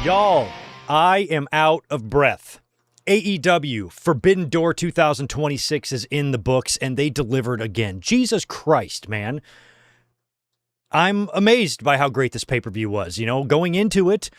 Y'all, I am out of breath. AEW Forbidden Door 2026 is in the books, and they delivered again. Jesus Christ, man. I'm amazed by how great this pay-per-view was. You know, going into it,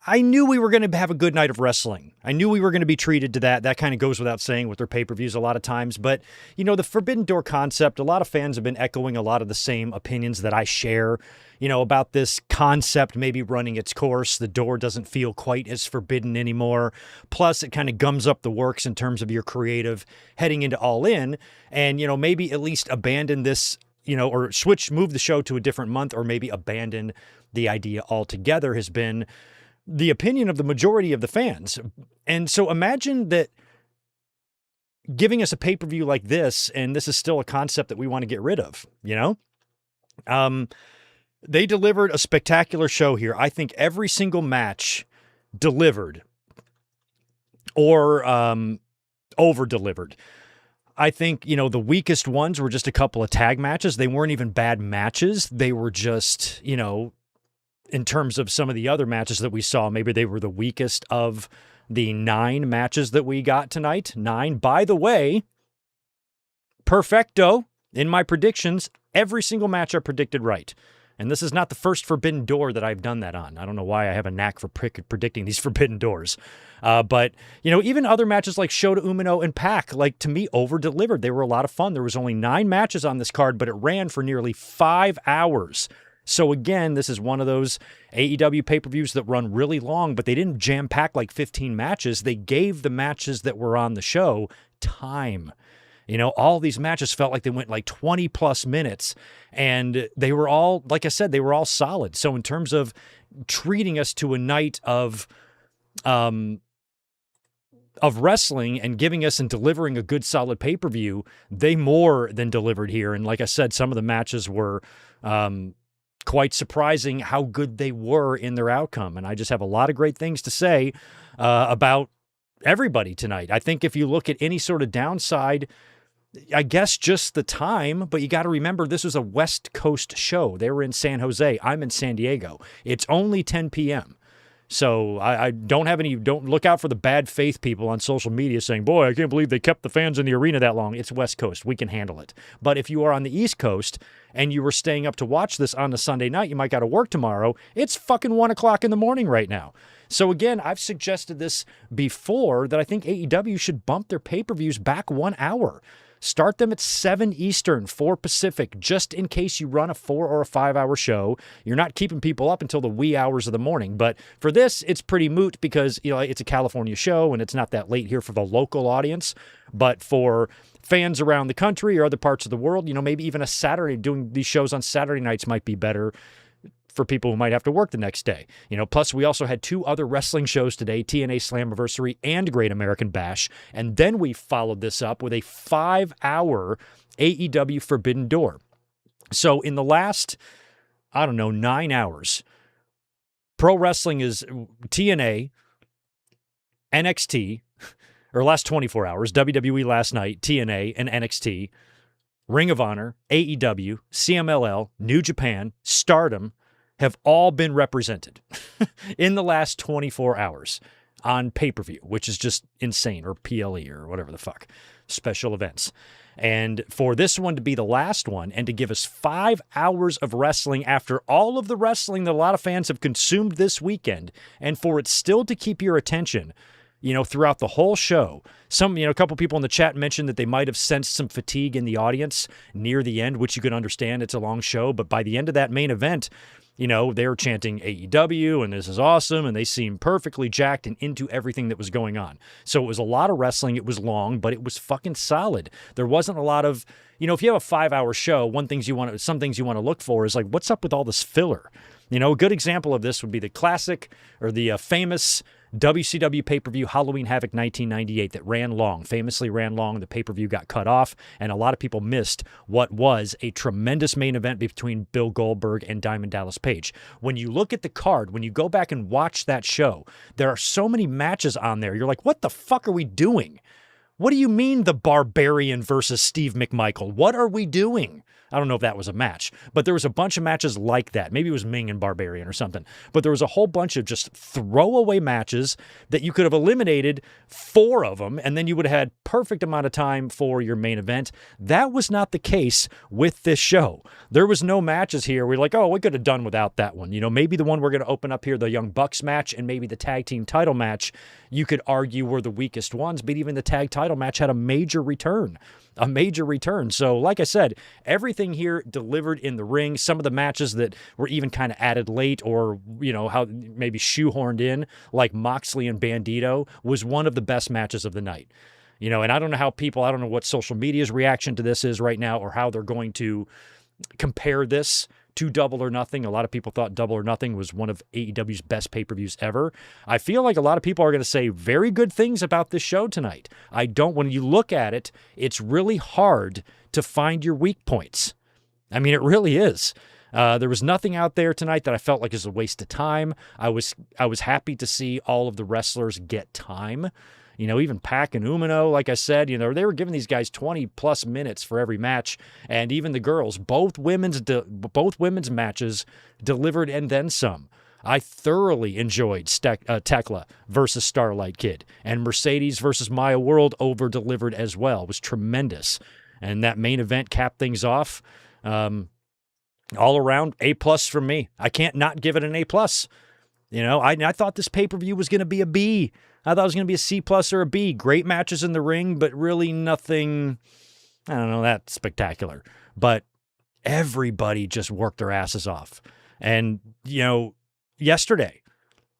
I knew we were going to have a good night of wrestling. I knew we were going to be treated to that. That kind of goes without saying with their pay-per-views a lot of times. But, you know, the Forbidden Door concept, a lot of fans have been echoing a lot of the same opinions that I share, you know, about this concept maybe running its course. The door doesn't feel quite as forbidden anymore. Plus, it kind of gums up the works in terms of your creative heading into All In. And, you know, maybe at least abandon this, you know, or move the show to a different month, or maybe abandon the idea altogether has been the opinion of the majority of the fans. And so imagine that giving us a pay-per-view like this, and this is still a concept that we want to get rid of, you know? They delivered a spectacular show here. I think every single match delivered or over-delivered. I think, you know, the weakest ones were just a couple of tag matches. They weren't even bad matches. They were just, you know, in terms of some of the other matches that we saw, maybe they were the weakest of the 9 matches that we got tonight. 9, by the way, perfecto in my predictions. Every single match I predicted right. And this is not the first Forbidden Door that I've done that on. I don't know why I have a knack for predicting these Forbidden Doors. But, you know, even other matches like Shota Umino and Pac, like, to me, over-delivered. They were a lot of fun. There was only 9 matches on this card, but it ran for nearly 5 hours. So again, this is one of those AEW pay-per-views that run really long, but they didn't jam-pack like 15 matches. They gave the matches that were on the show time. You know, all these matches felt like they went like 20-plus minutes, and they were all, like I said, they were all solid. So in terms of treating us to a night of wrestling and giving us and delivering a good, solid pay-per-view, they more than delivered here. And like I said, some of the matches were quite surprising how good they were in their outcome. And I just have a lot of great things to say about everybody tonight. I think if you look at any sort of downside, I guess just the time, but you got to remember this was a West Coast show. They were in San Jose. I'm in San Diego. It's only 10 p.m. So I don't look out for the bad faith people on social media saying, boy, I can't believe they kept the fans in the arena that long. It's West Coast. We can handle it. But if you are on the East Coast and you were staying up to watch this on a Sunday night, you might got to work tomorrow. It's fucking 1 o'clock in the morning right now. So again, I've suggested this before that I think AEW should bump their pay-per-views back 1 hour. Start them at 7 Eastern, 4 Pacific, just in case you run a 4 or a 5-hour show. You're not keeping people up until the wee hours of the morning. But for this, it's pretty moot because, you know, it's a California show and it's not that late here for the local audience. But for fans around the country or other parts of the world, you know, maybe even a Saturday, doing these shows on Saturday nights might be better for people who might have to work the next day. You know, plus we also had 2 other wrestling shows today, TNA Slammiversary and Great American Bash. And then we followed this up with a 5-hour AEW Forbidden Door. So in the last, 9 hours, pro wrestling is TNA, NXT, or last 24 hours, WWE last night, TNA and NXT, Ring of Honor, AEW, CMLL, New Japan, Stardom, have all been represented in the last 24 hours on pay-per-view, which is just insane, or PLE, or whatever the fuck, special events. And for this one to be the last one, and to give us 5 hours of wrestling after all of the wrestling that a lot of fans have consumed this weekend, and for it still to keep your attention, you know, throughout the whole show. A couple people in the chat mentioned that they might have sensed some fatigue in the audience near the end, which you can understand. It's a long show, but by the end of that main event, you know, they were chanting AEW and this is awesome, and they seemed perfectly jacked and into everything that was going on. So it was a lot of wrestling. It was long, but it was fucking solid. There wasn't a lot of, you know, if you have a 5-hour show, some things you want to look for is like, what's up with all this filler? You know, a good example of this would be the classic or the famous WCW pay-per-view Halloween Havoc 1998 that famously ran long. The pay-per-view got cut off, and a lot of people missed what was a tremendous main event between Bill Goldberg and Diamond Dallas Page. When you look at the card, when you go back and watch that show, there are so many matches on there. You're like, what the fuck are we doing? What do you mean the Barbarian versus Steve McMichael? What are we doing? I don't know if that was a match, but there was a bunch of matches like that. Maybe it was Ming and Barbarian or something. But there was a whole bunch of just throwaway matches that you could have eliminated 4 of them, and then you would have had perfect amount of time for your main event. That was not the case with this show. There was no matches here. We're like, oh, we could have done without that one. You know, maybe the one we're going to open up here, the Young Bucks match, and maybe the tag team title match, you could argue were the weakest ones, but even the tag title match had a major return. So like I said, everything here delivered in the ring. Some of the matches that were even kind of added late or, you know, how maybe shoehorned in, like Moxley and Bandito, was one of the best matches of the night. You know, and I don't know how people, I don't know what social media's reaction to this is right now or how they're going to compare this to Double or Nothing. A lot of people thought Double or Nothing was one of AEW's best pay-per-views ever. I feel like a lot of people are going to say very good things about this show tonight. When you look at it, it's really hard to find your weak points. I mean, it really is. There was nothing out there tonight that I felt like is a waste of time. I was happy to see all of the wrestlers get time. You know, even Pac and Umino, like I said, you know, they were giving these guys 20-plus minutes for every match. And even the girls, both women's matches delivered and then some. I thoroughly enjoyed Tekla versus Starlight Kid. And Mercedes versus Maya World over-delivered as well. It was tremendous. And that main event capped things off. All around, A+ from me. I can't not give it an A+. You know, I thought this pay-per-view was going to be a B. I thought it was going to be a C+ or a B. Great matches in the ring, but really nothing, I don't know, that spectacular. But everybody just worked their asses off. And, you know, yesterday,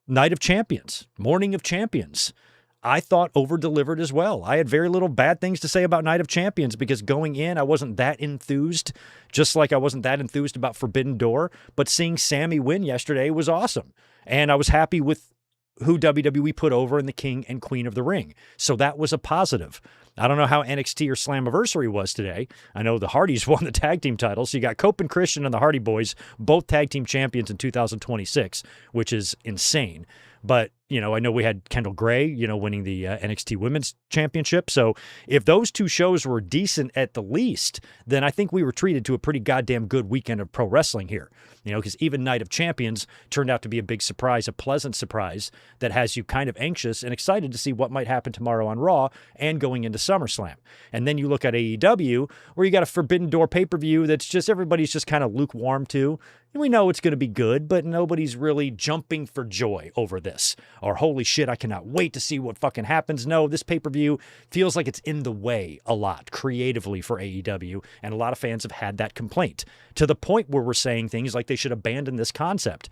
Night of Champions, Morning of Champions, I thought over-delivered as well. I had very little bad things to say about Night of Champions because going in, I wasn't that enthused, just like I wasn't that enthused about Forbidden Door. But seeing Sammy win yesterday was awesome. And I was happy with who WWE put over in the King and Queen of the Ring. So that was a positive. I don't know how NXT or Slammiversary was today. I know the Hardys won the tag team titles. So you got Cope and Christian and the Hardy Boys, both tag team champions in 2026, which is insane. But, you know, I know we had Kendall Gray, you know, winning the NXT Women's Championship. So if those two shows were decent at the least, then I think we were treated to a pretty goddamn good weekend of pro wrestling here. You know, because even Night of Champions turned out to be a big surprise, a pleasant surprise that has you kind of anxious and excited to see what might happen tomorrow on Raw and going into SummerSlam. And then you look at AEW, where you got a Forbidden Door pay-per-view that's just everybody's just kind of lukewarm to. We know it's going to be good, but nobody's really jumping for joy over this. Or, holy shit, I cannot wait to see what fucking happens. No, this pay-per-view feels like it's in the way a lot creatively for AEW, and a lot of fans have had that complaint, to the point where we're saying things like they should abandon this concept.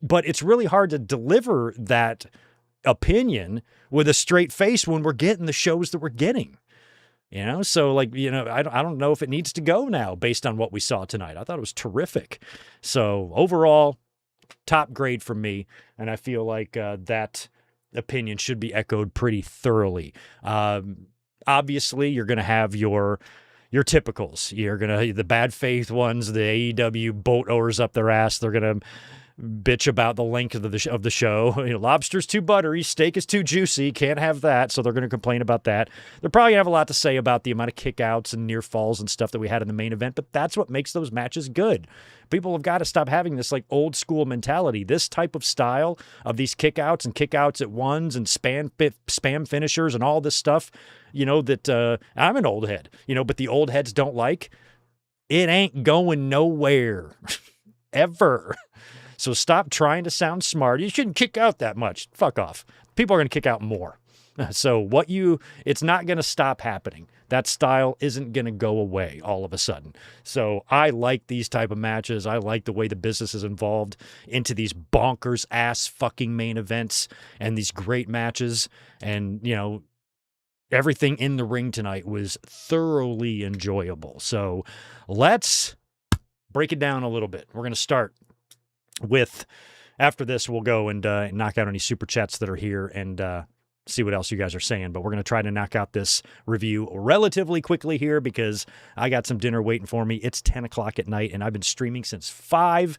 But it's really hard to deliver that opinion with a straight face when we're getting the shows that we're getting. You know, so like, you know, I don't know if it needs to go now based on what we saw tonight. I thought it was terrific. So overall, top grade for me. And I feel like that opinion should be echoed pretty thoroughly. Obviously, you're going to have your typicals. You're going to, the bad faith ones, the AEW boat oars up their ass. They're going to bitch about the length of the show. You know, lobster's too buttery, steak is too juicy, can't have that, so they're going to complain about that. They're probably going to have a lot to say about the amount of kickouts and near falls and stuff that we had in the main event, but that's what makes those matches good. People have got to stop having this like old school mentality. This type of style of these kickouts and kickouts at ones and spam finishers and all this stuff, you know, that I'm an old head, you know, but the old heads don't like. It ain't going nowhere. Ever. So stop trying to sound smart. You shouldn't kick out that much. Fuck off. People are going to kick out more. So it's not going to stop happening. That style isn't going to go away all of a sudden. So I like these type of matches. I like the way the business is involved into these bonkers ass fucking main events and these great matches. And, you know, everything in the ring tonight was thoroughly enjoyable. So let's break it down a little bit. We're going to start with, after this, we'll go and knock out any super chats that are here and see what else you guys are saying. But we're going to try to knock out this review relatively quickly here because I got some dinner waiting for me. It's 10 o'clock at night, and I've been streaming since 5.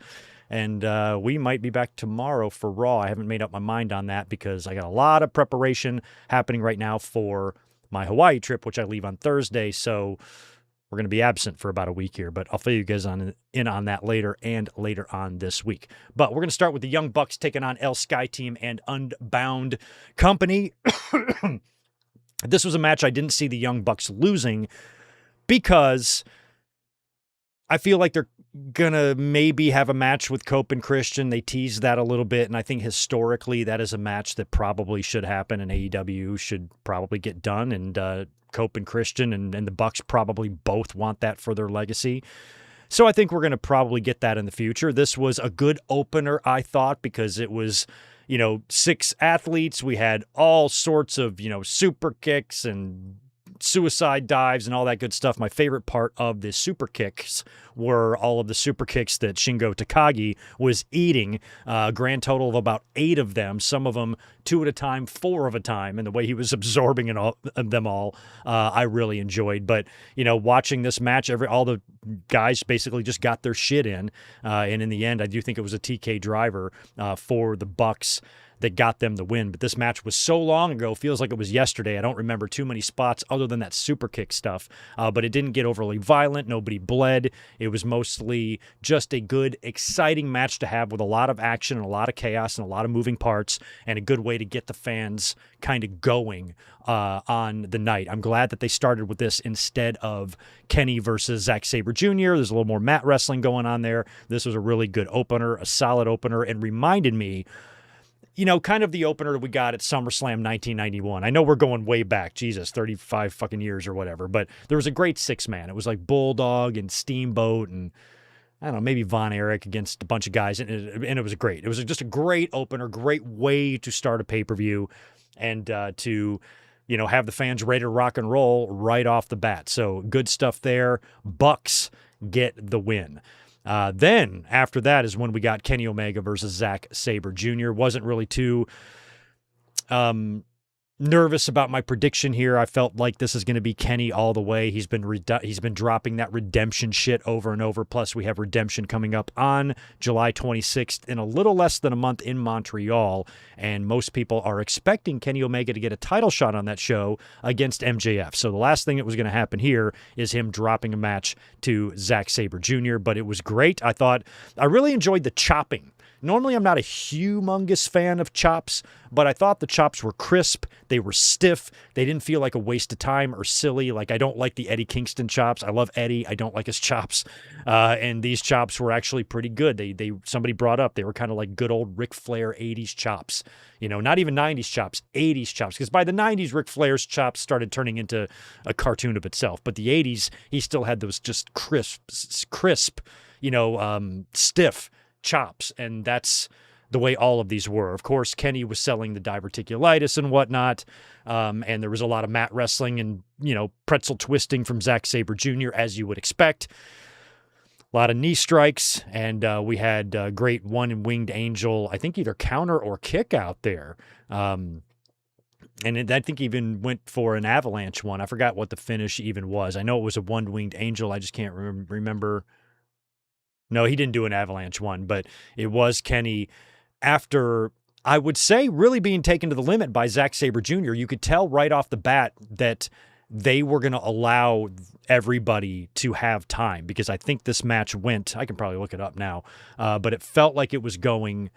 And we might be back tomorrow for Raw. I haven't made up my mind on that because I got a lot of preparation happening right now for my Hawaii trip, which I leave on Thursday. So we're going to be absent for about a week here, but I'll fill you guys in on that later and later on this week. But we're going to start with the Young Bucks taking on El Sky Team and Unbound Company. This was a match I didn't see the Young Bucks losing because I feel like they're going to maybe have a match with Cope and Christian. They teased that a little bit, and I think historically that is a match that probably should happen, and AEW should probably get done, and Cope and Christian and the Bucks probably both want that for their legacy. So I think we're going to probably get that in the future. This was a good opener, I thought, because it was, 6 athletes. We had all sorts of, super kicks and suicide dives and all that good stuff. My favorite part of the super kicks were all of the super kicks that Shingo Takagi was eating, a grand total of about 8 of them, some of them 2 at a time, 4 of a time, and the way he was absorbing them all, I really enjoyed. But, watching this match, all the guys basically just got their shit in, and in the end, I do think it was a TK driver for the Bucks that got them the win. But this match was so long ago, feels like it was yesterday. I don't remember too many spots other than that super kick stuff, but it didn't get overly violent. Nobody bled. It was mostly just a good, exciting match to have with a lot of action and a lot of chaos and a lot of moving parts, and a good way to get the fans kind of going on the night. I'm glad that they started with this instead of Kenny versus Zack Sabre Jr. There's a little more mat wrestling going on there. This was a really good opener, a solid opener, and reminded me kind of the opener we got at SummerSlam 1991. I know we're going way back, 35 fucking years or whatever, but there was a great 6-man. It was like Bulldog and Steamboat and, I don't know, maybe Von Erich against a bunch of guys, and it was great. It was just a great opener, great way to start a pay-per-view and to, have the fans ready to rock and roll right off the bat. So good stuff there. Bucks get the win. Then after that is when we got Kenny Omega versus Zack Sabre Jr. Wasn't really too nervous about my prediction here. I felt like this is going to be Kenny all the way. He's been dropping that redemption shit over and over. Plus, we have redemption coming up on July 26th in a little less than a month in Montreal, and most people are expecting Kenny Omega to get a title shot on that show against MJF. So the last thing that was going to happen here is him dropping a match to Zack Sabre Jr., but it was great. I really enjoyed the chopping. Normally, I'm not a humongous fan of chops, but I thought the chops were crisp. They were stiff. They didn't feel like a waste of time or silly. Like, I don't like the Eddie Kingston chops. I love Eddie. I don't like his chops. And these chops were actually pretty good. Somebody brought up, they were kind of like good old Ric Flair 80s chops. Not even 90s chops, 80s chops. Because by the 90s, Ric Flair's chops started turning into a cartoon of itself. But the 80s, he still had those just crisp, stiff chops, and that's the way all of these were. Of course, Kenny was selling the diverticulitis and whatnot, and there was a lot of mat wrestling and, pretzel twisting from Zack Sabre Jr., as you would expect. A lot of knee strikes, and we had great one-winged angel, I think either counter or kick out there. And I think even went for an avalanche one. I forgot what the finish even was. I know it was a one-winged angel. I just can't remember. No, he didn't do an avalanche one, but it was Kenny after, I would say, really being taken to the limit by Zack Sabre Jr. You could tell right off the bat that they were going to allow everybody to have time, because I think this match went, I can probably look it up now, but it felt like it was going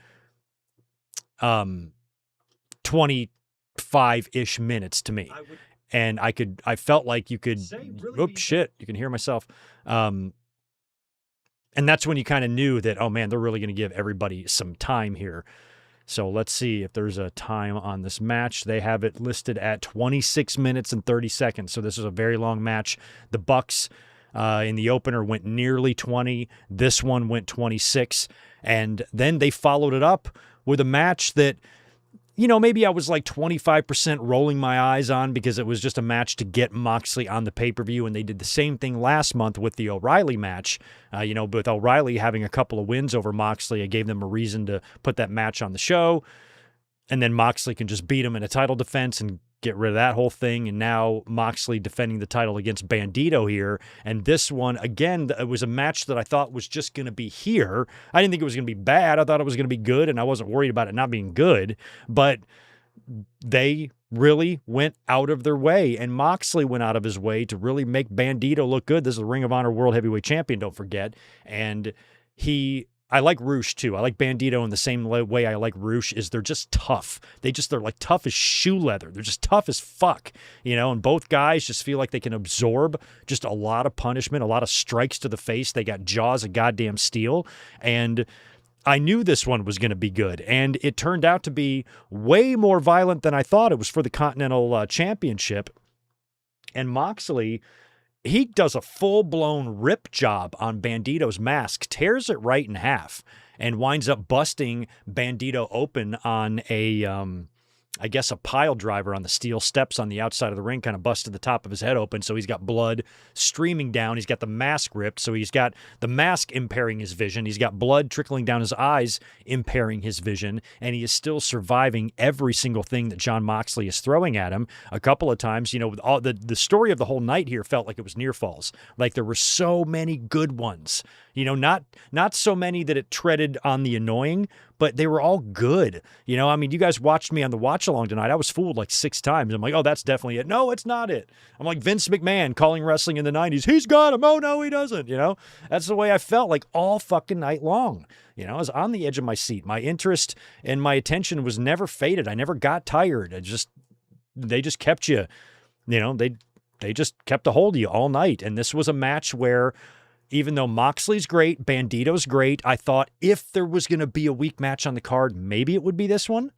25-ish minutes to me. And I felt like you could, oops, shit, you can hear myself. And that's when you kind of knew that, oh man, they're really going to give everybody some time here. So let's see if there's a time on this match. They have it listed at 26 minutes and 30 seconds. So this is a very long match. The Bucks in the opener went nearly 20. This one went 26. And then they followed it up with a match that, maybe I was like 25% rolling my eyes on, because it was just a match to get Moxley on the pay-per-view, and they did the same thing last month with the O'Reilly match. With O'Reilly having a couple of wins over Moxley, it gave them a reason to put that match on the show, and then Moxley can just beat him in a title defense and get rid of that whole thing. And now Moxley defending the title against Bandito here. And this one, again, it was a match that I thought was just going to be here. I didn't think it was going to be bad. I thought it was going to be good, and I wasn't worried about it not being good. But they really went out of their way, and Moxley went out of his way to really make Bandito look good. This is a Ring of Honor World Heavyweight Champion, don't forget. And I like Roosh too. I like Bandito in the same way I like Roosh. Is they're just tough. They're like tough as shoe leather. They're just tough as fuck, and both guys just feel like they can absorb just a lot of punishment, a lot of strikes to the face. They got jaws of goddamn steel, and I knew this one was going to be good, and it turned out to be way more violent than I thought. It was for the Continental Championship, and Moxley, he does a full-blown rip job on Bandito's mask, tears it right in half, and winds up busting Bandito open on I guess a pile driver on the steel steps on the outside of the ring, kind of busted the top of his head open, so he's got blood streaming down. He's got the mask ripped, so he's got the mask impairing his vision. He's got blood trickling down his eyes, impairing his vision, and he is still surviving every single thing that Jon Moxley is throwing at him. A couple of times, all the story of the whole night here felt like it was near falls. Like there were so many good ones. Not so many that it treaded on the annoying, but they were all good. You guys watched me on the watch along tonight. I was fooled like 6 times. I'm like, oh, that's definitely it. No, it's not it. I'm like Vince McMahon calling wrestling in the 90s. He's got him. Oh, no, he doesn't. That's the way I felt like all fucking night long. I was on the edge of my seat. My interest and my attention was never faded. I never got tired. They just kept you, they just kept a hold of you all night. And this was a match where, even though Moxley's great, Bandito's great, I thought if there was going to be a weak match on the card, maybe it would be this one.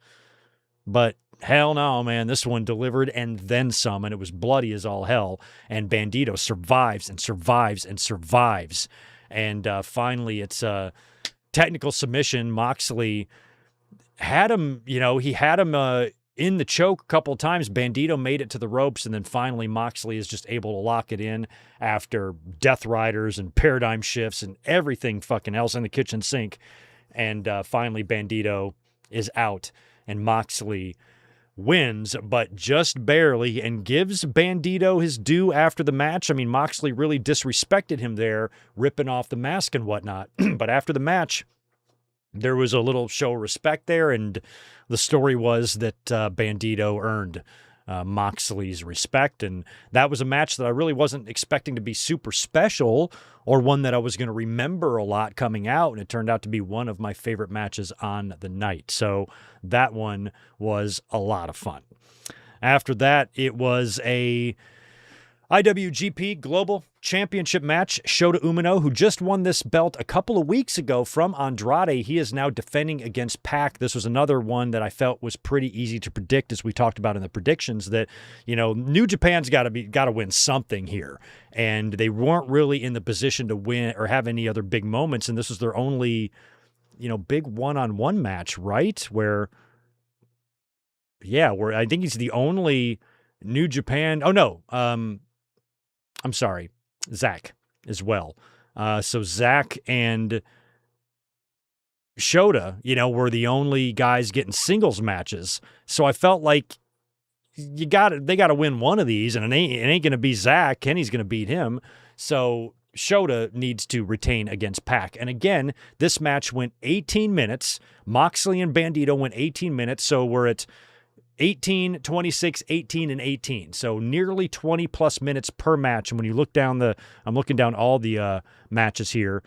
But hell no, man. This one delivered and then some, and it was bloody as all hell. And Bandito survives and survives and survives. And finally, it's a technical submission. Moxley had him, he had him in the choke a couple of times. Bandito made it to the ropes, and then finally Moxley is just able to lock it in after Death Riders and paradigm shifts and everything fucking else in the kitchen sink. And finally Bandito is out, and Moxley wins, but just barely, and gives Bandito his due after the match. Moxley really disrespected him there, ripping off the mask and whatnot. But after the match, there was a little show of respect there, and the story was that Bandito earned Moxley's respect, and that was a match that I really wasn't expecting to be super special or one that I was going to remember a lot coming out, and it turned out to be one of my favorite matches on the night. So that one was a lot of fun. After that, it was a IWGP Global Championship match. Shota Umino, who just won this belt a couple of weeks ago from Andrade, he is now defending against Pac. This was another one that I felt was pretty easy to predict, as we talked about in the predictions, that, New Japan's got to win something here. And they weren't really in the position to win or have any other big moments. And this was their only, big one-on-one match, right? Where I think he's the only New Japan. Oh, no. I'm sorry, Zach as well. So Zach and Shota, were the only guys getting singles matches. So I felt like they got to win one of these, and it ain't going to be Zach. Kenny's going to beat him. So Shota needs to retain against Pac. And again, this match went 18 minutes. Moxley and Bandito went 18 minutes. So we're at 18, 26, 18, and 18. So nearly 20 plus minutes per match. And when you look down I'm looking down all the matches here.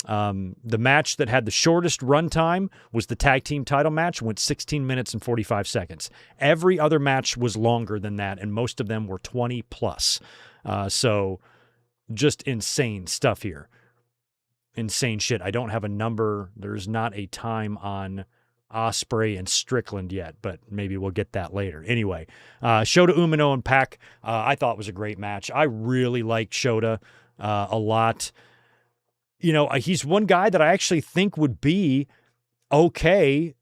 The match that had the shortest run time was the tag team title match, went 16 minutes and 45 seconds. Every other match was longer than that, and most of them were 20 plus. So just insane stuff here. Insane shit. I don't have a number. There's not a time on Ospreay and Strickland yet, but maybe we'll get that later. Anyway, Shota Umino and Pac, I thought was a great match. I really liked Shota a lot. He's one guy that I actually think would be okay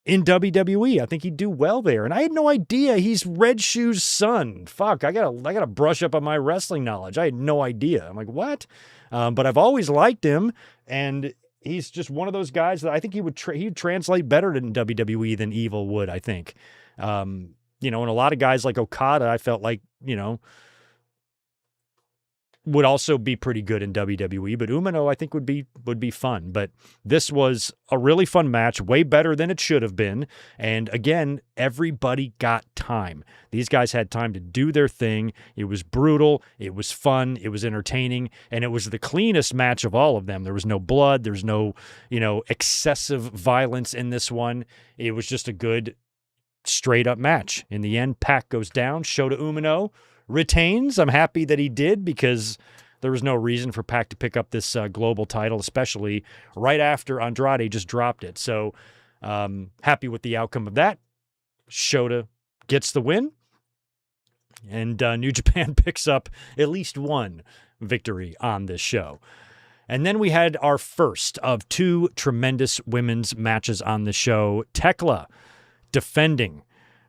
in WWE. I think he'd do well there. And I had no idea he's Red Shoe's son. Fuck, I gotta brush up on my wrestling knowledge. I had no idea. I'm like, what? But I've always liked him, and he's just one of those guys that I think he'd translate better in WWE than Evil would, I think. And a lot of guys like Okada, I felt like, would also be pretty good in WWE, but Umino I think would be fun. But this was a really fun match, way better than it should have been. And again, everybody got time. These guys had time to do their thing. It was brutal, it was fun, it was entertaining, and it was the cleanest match of all of them. There was no blood, there's no, excessive violence in this one. It was just a good straight up match. In the end, Pac goes down, Shota Umino retains. I'm happy that he did, because there was no reason for Pac to pick up this global title, especially right after Andrade just dropped it. So happy with the outcome of that. Shota gets the win, and New Japan picks up at least one victory on this show. And then we had our first of two tremendous women's matches on the show. Tekla defending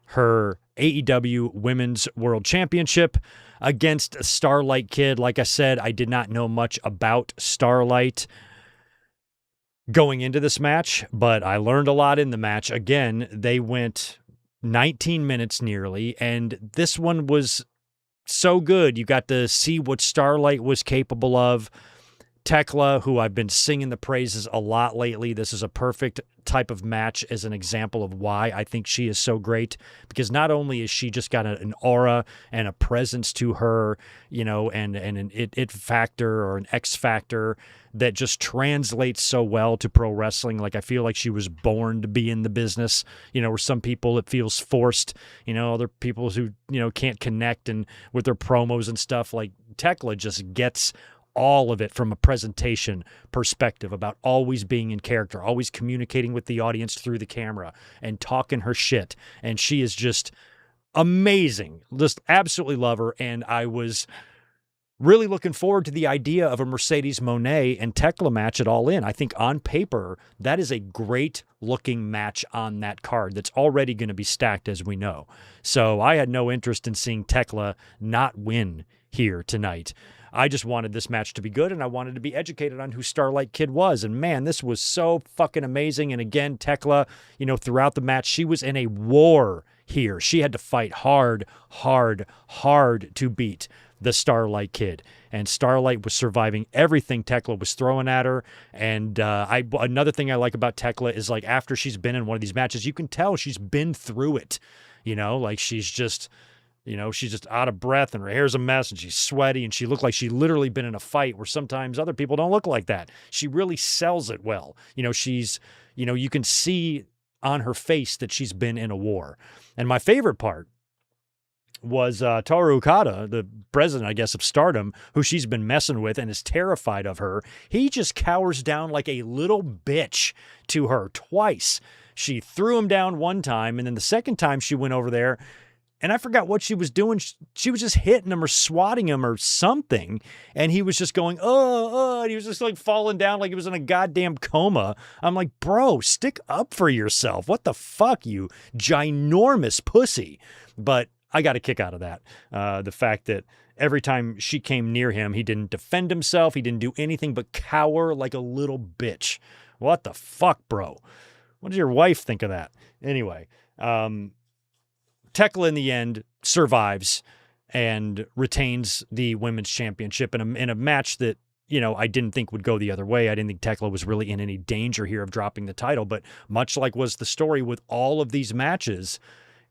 her AEW Women's World Championship against Starlight Kid. Like I said, I did not know much about Starlight going into this match, but I learned a lot in the match. Again, they went 19 minutes nearly, and this one was so good. You got to see what Starlight was capable of. Tekla, who I've been singing the praises a lot lately. This is a perfect type of match as an example of why I think she is so great, because not only is she just got an aura and a presence to her, and an it factor or an X factor that just translates so well to pro wrestling. Like, I feel like she was born to be in the business, where some people it feels forced, other people who, can't connect and with their promos and stuff. Like, Tekla just gets all of it from a presentation perspective, about always being in character, always communicating with the audience through the camera and talking her shit. And she is just amazing. Just absolutely love her. And I was really looking forward to the idea of a Mercedes Moné and Tekla match at All In. I think on paper, that is a great looking match on that card that's already going to be stacked, as we know. So I had no interest in seeing Tekla not win here tonight. I just wanted this match to be good, and I wanted to be educated on who Starlight Kid was. And man, this was so fucking amazing. And again, Tekla, throughout the match, she was in a war here. She had to fight hard to beat the Starlight Kid. And Starlight was surviving everything Tekla was throwing at her. And another thing I like about Tekla is, like, after she's been in one of these matches, you can tell she's been through it. Like, she's just out of breath and her hair's a mess and she's sweaty and she looked like she literally been in a fight, where sometimes other people don't look like that. She really sells it well. She's, you can see on her face that she's been in a war. And my favorite part was Toru Okada, the president, I guess, of Stardom, who she's been messing with and is terrified of her. He just cowers down like a little bitch to her twice. She threw him down one time, and then the second time she went over there, and I forgot what she was doing. She was just hitting him or swatting him or something. And he was just going, and he was just like falling down like he was in a goddamn coma. I'm like, bro, stick up for yourself. What the fuck, you ginormous pussy? But I got a kick out of that. The fact that every time she came near him, he didn't defend himself. He didn't do anything but cower like a little bitch. What the fuck, bro? What does your wife think of that? Anyway, Tekla in the end survives and retains the women's championship in a match that, I didn't think would go the other way. I didn't think Tekla was really in any danger here of dropping the title, but much like was the story with all of these matches,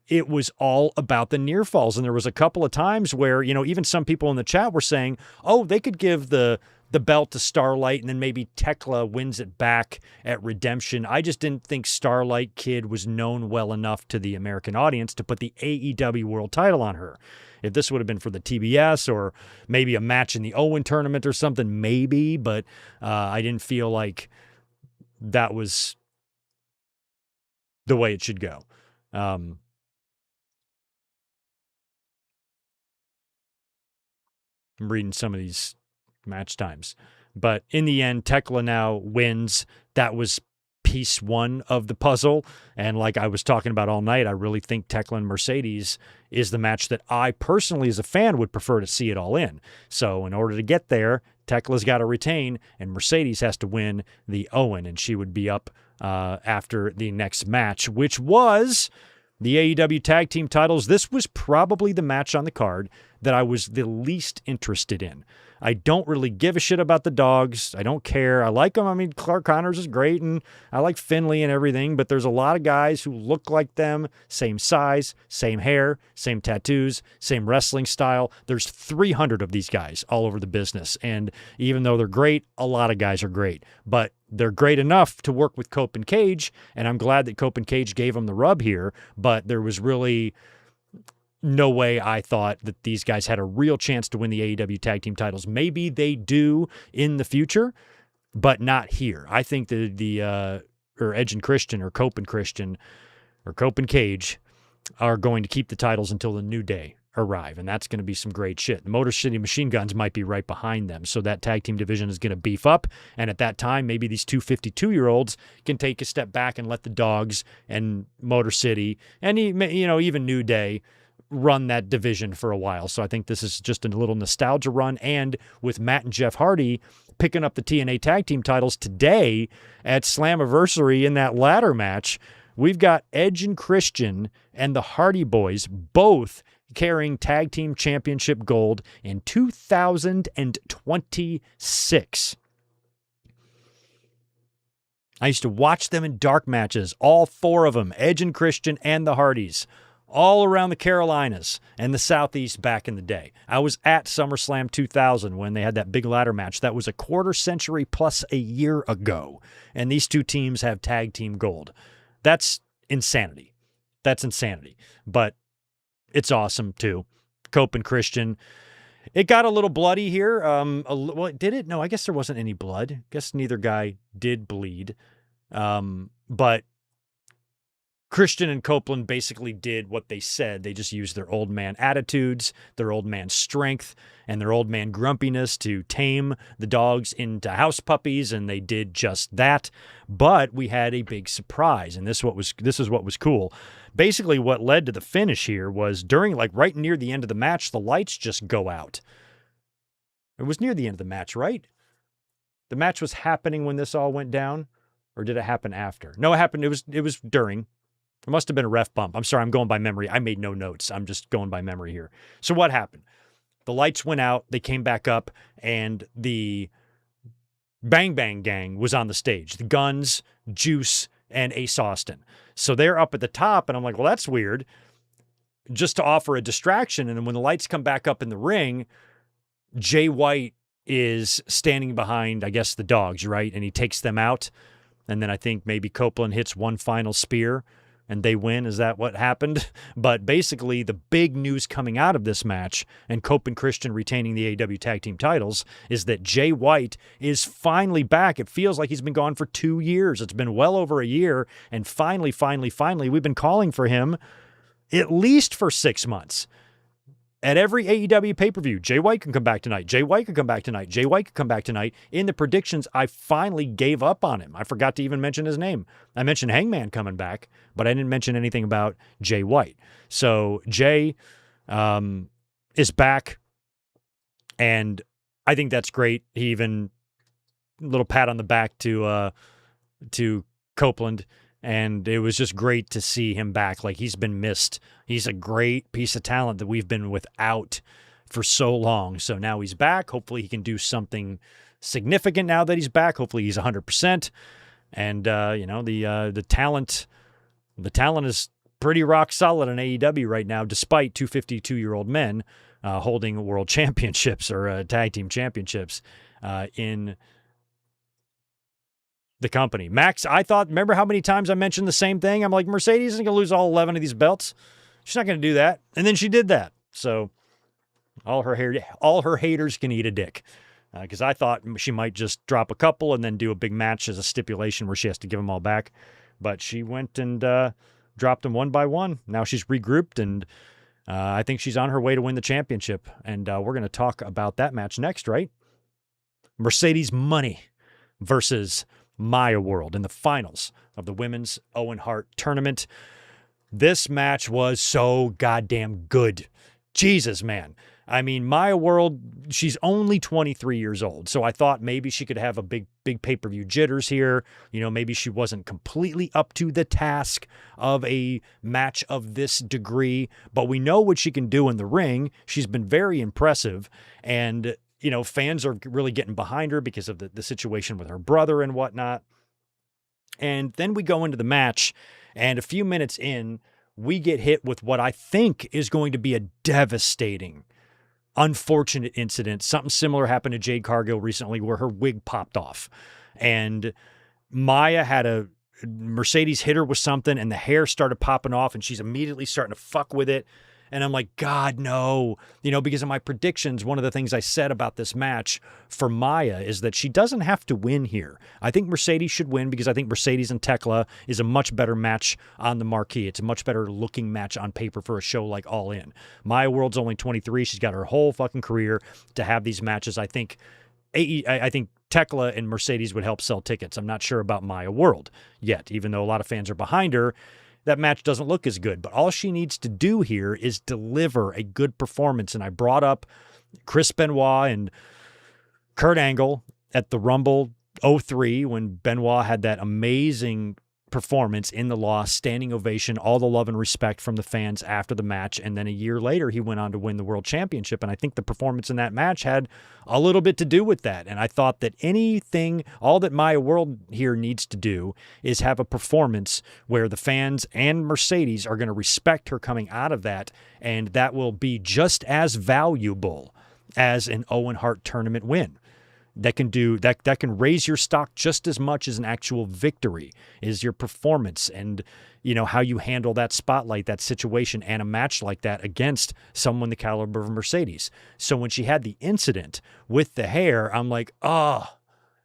it was all about the near falls. And there was a couple of times where, even some people in the chat were saying, oh, they could give the belt to Starlight and then maybe Tekla wins it back at Redemption. I just didn't think Starlight Kid was known well enough to the American audience to put the AEW World title on her. If this would have been for the TBS or maybe a match in the Owen tournament or something, maybe, but I didn't feel like that was the way it should go. I'm reading some of these match times. But in the end, Tekla now wins. That was piece one of the puzzle. And like I was talking about all night, I really think Tekla and Mercedes is the match that I personally, as a fan, would prefer to see it all in. So in order to get there, Tekla's got to retain, and Mercedes has to win the Owen, and she would be up after the next match, which was the AEW tag team titles, this was probably the match on the card that I was the least interested in. I don't really give a shit about the dogs. I don't care. I like them. I mean, Clark Connors is great, and I like Finley and everything, but there's a lot of guys who look like them, same size, same hair, same tattoos, same wrestling style. There's 300 of these guys all over the business, and even though they're great, a lot of guys are great, but they're great enough to work with Cope and Cage, and I'm glad that Cope and Cage gave them the rub here, but there was really no way I thought that these guys had a real chance to win the AEW tag team titles. Maybe they do in the future, but not here. I think that or Edge and Christian or Cope and Christian or Cope and Cage are going to keep the titles until the New Day arrive, and that's going to be some great shit. The Motor City Machine Guns might be right behind them, so that tag team division is going to beef up, and at that time, maybe these two 52-year-olds can take a step back and let the Dogs and Motor City and even New Day run that division for a while. So I think this is just a little nostalgia run, and with Matt and Jeff Hardy picking up the TNA tag team titles today at Slammiversary in that ladder match, we've got Edge and Christian and the Hardy Boys both carrying tag team championship gold in 2026. I used to watch them in dark matches, all four of them, Edge and Christian and the Hardys, all around the Carolinas and the Southeast back in the day. I was at SummerSlam 2000 when they had that big ladder match. That was a quarter century plus a year ago, and these two teams have tag team gold. That's insanity. But it's awesome, too. Cope and Christian. It got a little bloody here. Did it? No, I guess there wasn't any blood. I guess neither guy did bleed. But Christian and Copeland basically did what they said. They just used their old man attitudes, their old man strength, and their old man grumpiness to tame the dogs into house puppies, and they did just that. But we had a big surprise, and this is what was cool. Basically, what led to the finish here was during, right near the end of the match, the lights just go out. It was near the end of the match, right? The match was happening when this all went down, or did it happen after? No, it happened. It was during. It must have been a ref bump. I'm sorry, I'm going by memory. I made no notes. I'm just going by memory here. So what happened? The lights went out, they came back up, and the Bang Bang Gang was on the stage. The Guns, Juice, and Ace Austin. So they're up at the top, and I'm like, well, that's weird. Just to offer a distraction, and then when the lights come back up in the ring, Jay White is standing behind, I guess, the Dogs, right? And he takes them out, and then I think maybe Copeland hits one final spear, and they win. Is that what happened? But basically, the big news coming out of this match, and Cope and Christian retaining the AEW tag team titles, is that Jay White is finally back. It feels like he's been gone for 2 years. It's been well over a year, and finally, we've been calling for him at least for 6 months. At every AEW pay-per-view, Jay White can come back tonight. Jay White can come back tonight. Jay White can come back tonight. In the predictions, I finally gave up on him. I forgot to even mention his name. I mentioned Hangman coming back, but I didn't mention anything about Jay White. So Jay is back, and I think that's great. He even a little pat on the back to Copeland. And it was just great to see him back. He's been missed. He's a great piece of talent that we've been without for so long. So now he's back. Hopefully he can do something significant now that he's back. Hopefully he's 100%. And, the talent is pretty rock solid in AEW right now, despite two 52-year-old men holding world championships or tag team championships in the company. Max, remember how many times I mentioned the same thing? I'm like, Mercedes isn't going to lose all 11 of these belts. She's not going to do that. And then she did that. So all her haters can eat a dick. Because I thought she might just drop a couple and then do a big match as a stipulation where she has to give them all back. But she went and dropped them one by one. Now she's regrouped, and I think she's on her way to win the championship. And we're going to talk about that match next, right? Mercedes Money versus Maya World in the finals of the Women's Owen Hart Tournament. This match was so goddamn good. Jesus, man. I mean, Maya World, she's only 23 years old. So I thought maybe she could have a big pay-per-view jitters here. You know, maybe she wasn't completely up to the task of a match of this degree, but we know what she can do in the ring. She's been very impressive. And, you know, fans are really getting behind her because of the situation with her brother and whatnot. And then we go into the match, and a few minutes in, we get hit with what I think is going to be a devastating, unfortunate incident. Something similar happened to Jade Cargill recently where her wig popped off. And Maya had a Mercedes hit her with something and the hair started popping off and she's immediately starting to fuck with it. And I'm like, God, no. You know, because of my predictions, one of the things I said about this match for Maya is that she doesn't have to win here. I think Mercedes should win because I think Mercedes and Tekla is a much better match on the marquee. It's a much better looking match on paper for a show like All In. Maya World's only 23. She's got her whole fucking career to have these matches. I think Tekla and Mercedes would help sell tickets. I'm not sure about Maya World yet, even though a lot of fans are behind her. That match doesn't look as good, but all she needs to do here is deliver a good performance. And I brought up Chris Benoit and Kurt Angle at the Rumble 03 when Benoit had that amazing performance in the loss, standing ovation, all the love and respect from the fans after the match. And then a year later, he went on to win the world championship. And I think the performance in that match had a little bit to do with that. And I thought that all that Maya World here needs to do is have a performance where the fans and Mercedes are going to respect her coming out of that. And that will be just as valuable as an Owen Hart tournament win. That can raise your stock just as much as an actual victory is your performance and, you know, how you handle that spotlight, that situation, and a match like that against someone the caliber of Mercedes. So when she had the incident with the hair, I'm like, I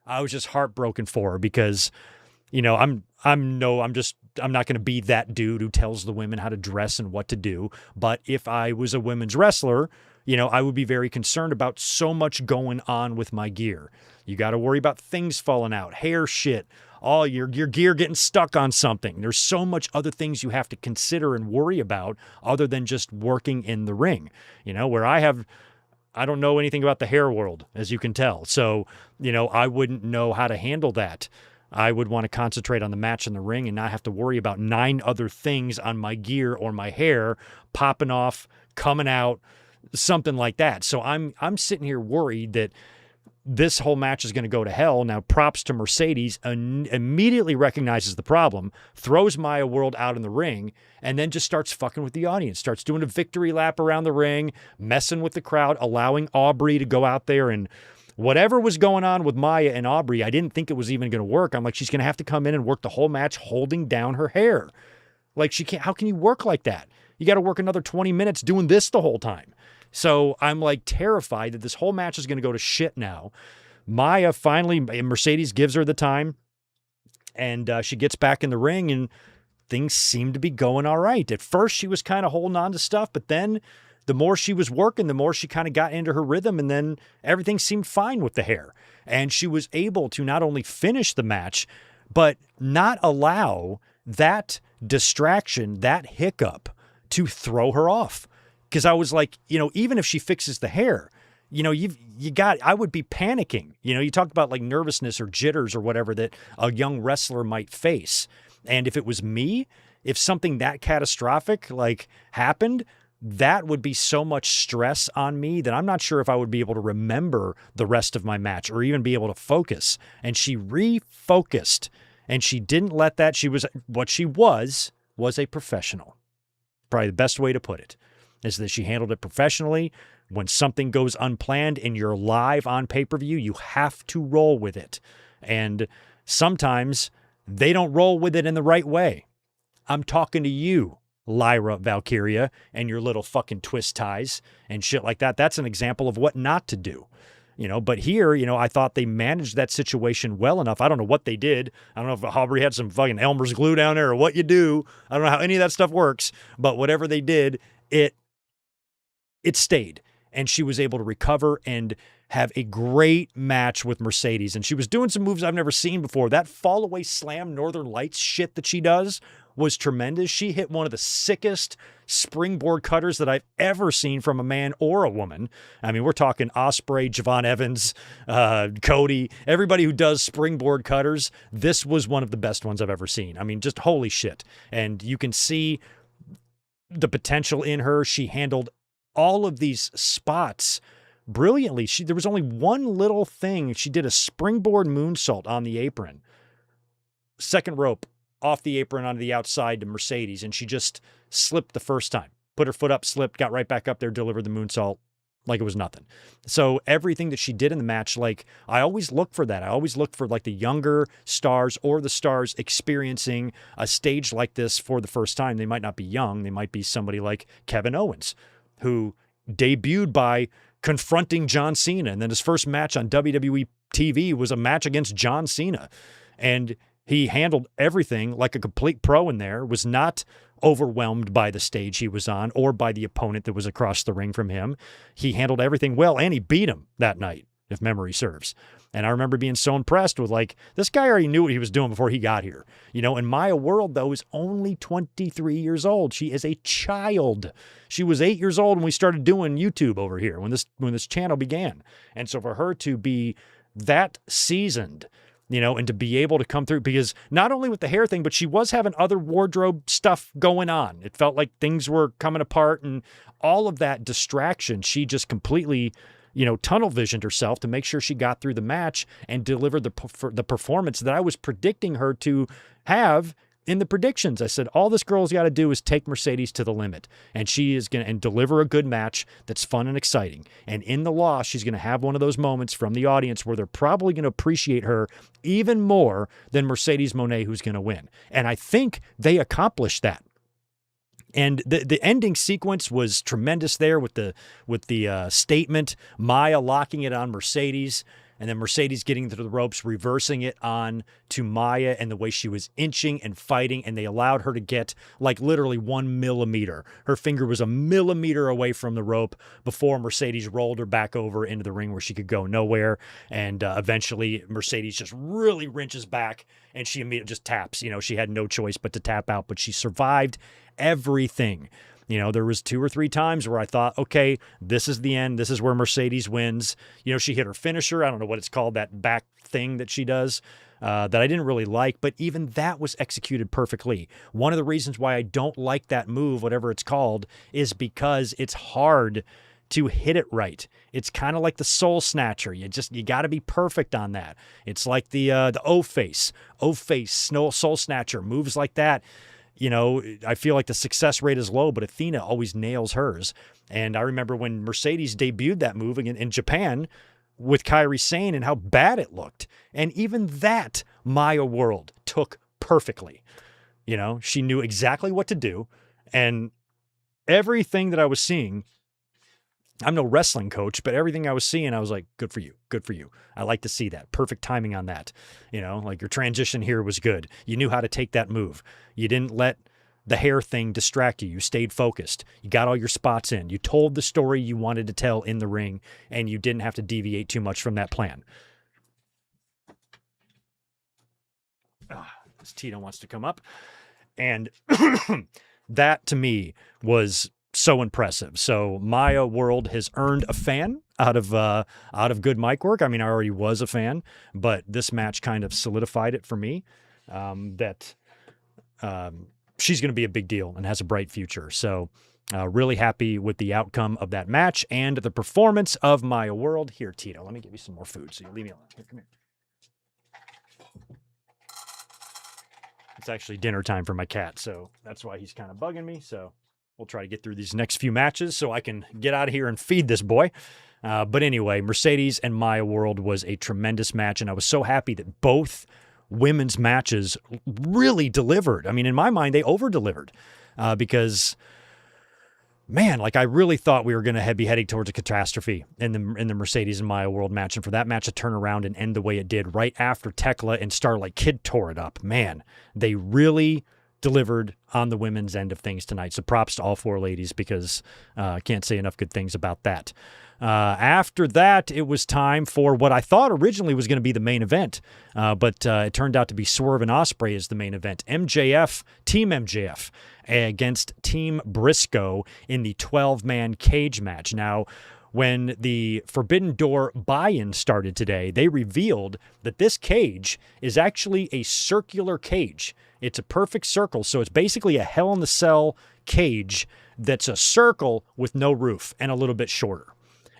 was just heartbroken for her because, you know, I'm not going to be that dude who tells the women how to dress and what to do. But if I was a women's wrestler, you know, I would be very concerned about so much going on with my gear. You got to worry about things falling out, hair shit, all your gear getting stuck on something. There's so much other things you have to consider and worry about other than just working in the ring. You know, where I don't know anything about the hair world, as you can tell. So, you know, I wouldn't know how to handle that. I would want to concentrate on the match in the ring and not have to worry about 9 other things on my gear or my hair popping off, coming out, something like that. So I'm sitting here worried that this whole match is going to go to hell. Now, props to Mercedes, immediately recognizes the problem, throws Maya World out in the ring, and then just starts fucking with the audience, starts doing a victory lap around the ring, messing with the crowd, allowing Aubrey to go out there and whatever was going on with Maya and Aubrey, I didn't think it was even going to work. I'm like, she's going to have to come in and work the whole match holding down her hair. Like, how can you work like that? You got to work another 20 minutes doing this the whole time. So I'm like terrified that this whole match is going to go to shit now. Maya finally, Mercedes gives her the time and she gets back in the ring and things seem to be going all right. At first she was kind of holding on to stuff, but then the more she was working, the more she kind of got into her rhythm and then everything seemed fine with the hair. And she was able to not only finish the match, but not allow that distraction, that hiccup to throw her off. Because I was like, you know, even if she fixes the hair, you know, I would be panicking. You know, you talked about like nervousness or jitters or whatever that a young wrestler might face. And if it was me, if something that catastrophic like happened, that would be so much stress on me that I'm not sure if I would be able to remember the rest of my match or even be able to focus. And she refocused and she didn't let that. What she was a professional. Probably the best way to put it is that she handled it professionally. When something goes unplanned and you're live on pay-per-view, you have to roll with it. And sometimes they don't roll with it in the right way. I'm talking to you, Lyra Valkyria, and your little fucking twist ties and shit like that. That's an example of what not to do. You know, but here, you know, I thought they managed that situation well enough. I don't know what they did. I don't know if Aubrey had some fucking Elmer's glue down there or what you do. I don't know how any of that stuff works, but whatever they did, it stayed. And she was able to recover and have a great match with Mercedes. And she was doing some moves I've never seen before. That fall away slam Northern Lights shit that she does was tremendous. She hit one of the sickest springboard cutters that I've ever seen from a man or a woman. I mean, we're talking Ospreay, Javon Evans, Cody, everybody who does springboard cutters. This was one of the best ones I've ever seen. I mean, just holy shit. And you can see the potential in her. She handled all of these spots brilliantly. There was only one little thing. She did a springboard moonsault on the apron. Second rope, off the apron onto the outside to Mercedes, and she just slipped the first time. Put her foot up, slipped, got right back up there, delivered the moonsault like it was nothing. So everything that she did in the match, like, I always look for that. I always look for like the younger stars or the stars experiencing a stage like this for the first time. They might not be young. They might be somebody like Kevin Owens, who debuted by confronting John Cena. And then his first match on WWE TV was a match against John Cena. And he handled everything like a complete pro in there, was not overwhelmed by the stage he was on or by the opponent that was across the ring from him. He handled everything well, and he beat him that night, if memory serves. And I remember being so impressed with, like, this guy already knew what he was doing before he got here. You know, and Maya World, though, is only 23 years old. She is a child. She was 8 years old when we started doing YouTube over here, when this channel began. And so for her to be that seasoned, you know, and to be able to come through, because not only with the hair thing, but she was having other wardrobe stuff going on. It felt like things were coming apart, and all of that distraction, she just completely, you know, tunnel visioned herself to make sure she got through the match and delivered the performance that I was predicting her to have in the predictions. I said, all this girl's got to do is take Mercedes to the limit, and she is going to deliver a good match that's fun and exciting. And in the loss, she's going to have one of those moments from the audience where they're probably going to appreciate her even more than Mercedes Moné, who's going to win. And I think they accomplished that. And the ending sequence was tremendous there with the statement, Maya locking it on Mercedes, and then Mercedes getting to the ropes, reversing it on to Maya, and the way she was inching and fighting, and they allowed her to get like literally 1 millimeter. Her finger was a millimeter away from the rope before Mercedes rolled her back over into the ring where she could go nowhere. And eventually Mercedes just really wrenches back, and she immediately just taps. You know, she had no choice but to tap out, but she survived everything. You know, there was 2 or 3 times where I thought, okay, this is the end. This is where Mercedes wins. You know, she hit her finisher. I don't know what it's called, that back thing that she does that I didn't really like, but even that was executed perfectly. One of the reasons why I don't like that move, whatever it's called, is because it's hard to hit it right. It's kind of like the Soul Snatcher. You got to be perfect on that. It's like the O-Face, Soul Snatcher, moves like that. You know, I feel like the success rate is low, but Athena always nails hers. And I remember when Mercedes debuted that move in Japan with Kairi Sane and how bad it looked. And even that Maya World took perfectly. You know, she knew exactly what to do. And everything that I was seeing, I'm no wrestling coach, but everything I was seeing, I was like, good for you. Good for you. I like to see that. Perfect timing on that. You know, like your transition here was good. You knew how to take that move. You didn't let the hair thing distract you. You stayed focused. You got all your spots in. You told the story you wanted to tell in the ring, and you didn't have to deviate too much from that plan. This Tito wants to come up. And that, to me, was so impressive. So Maya World has earned a fan out of good mic work. I mean, I already was a fan, but this match kind of solidified it for me that she's going to be a big deal and has a bright future. So really happy with the outcome of that match and the performance of Maya World. Here, Tito, let me give you some more food so you leave me alone. Here, come here. It's actually dinner time for my cat, so that's why he's kind of bugging me. So we'll try to get through these next few matches so I can get out of here and feed this boy. But anyway, Mercedes and Maya World was a tremendous match, and I was so happy that both women's matches really delivered. I mean, in my mind, they over-delivered because, man, like I really thought we were going to be heading towards a catastrophe in the Mercedes and Maya World match, and for that match to turn around and end the way it did right after Tekla and Starlight Kid tore it up, man, they really delivered on the women's end of things tonight. So props to all 4 ladies, because I can't say enough good things about that. After that, it was time for what I thought originally was going to be the main event, but it turned out to be Swerve and Ospreay as the main event. Team MJF against Team Briscoe in the 12-man cage match. Now, when the Forbidden Door buy-in started today, they revealed that this cage is actually a circular cage. It's a perfect circle, so it's basically a Hell in the Cell cage that's a circle with no roof and a little bit shorter.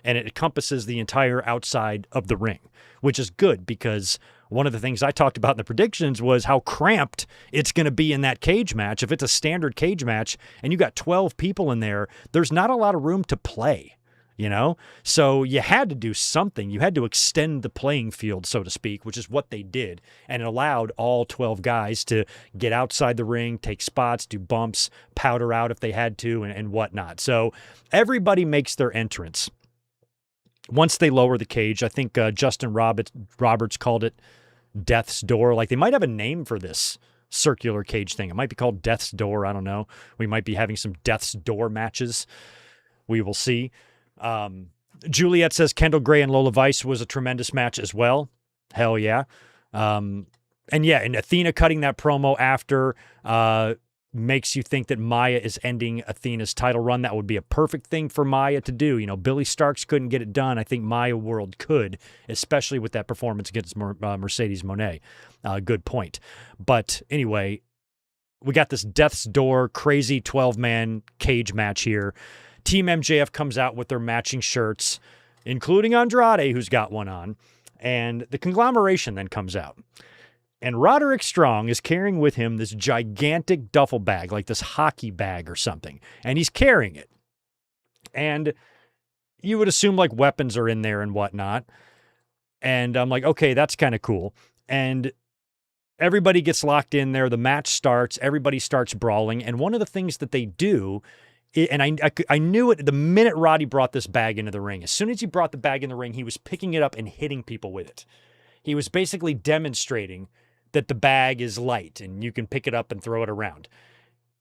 And it encompasses the entire outside of the ring, which is good, because one of the things I talked about in the predictions was how cramped it's going to be in that cage match. If it's a standard cage match and you got 12 people in there, there's not a lot of room to play. So you had to do something. You had to extend the playing field, so to speak, which is what they did. And it allowed all 12 guys to get outside the ring, take spots, do bumps, powder out if they had to, and whatnot. So everybody makes their entrance. Once they lower the cage, I think Justin Roberts called it Death's Door. Like, they might have a name for this circular cage thing. It might be called Death's Door. I don't know. We might be having some Death's Door matches. We will see. Juliet says Kendall Gray and Lola Vice was a tremendous match as well. Hell yeah. And Athena cutting that promo after makes you think that Maya is ending Athena's title run. That would be a perfect thing for Maya to do. Billy Starks couldn't get it done. I think Maya World could, especially with that performance against Mercedes Moné. Good point. But anyway, we got this Death's Door crazy 12-man cage match here. Team MJF comes out with their matching shirts, including Andrade, who's got one on, and the conglomeration then comes out. And Roderick Strong is carrying with him this gigantic duffel bag, like this hockey bag or something, and he's carrying it. And you would assume like weapons are in there and whatnot. And I'm like, okay, that's kind of cool. And everybody gets locked in there. The match starts. Everybody starts brawling. And one of the things that they do, and I knew it the minute Roddy brought this bag into the ring. As soon as he brought the bag in the ring, he was picking it up and hitting people with it. He was basically demonstrating that the bag is light and you can pick it up and throw it around.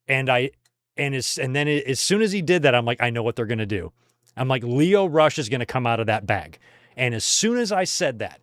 And then as soon as he did that, I'm like, I know what they're going to do. I'm like, Lio Rush is going to come out of that bag. And as soon as I said that,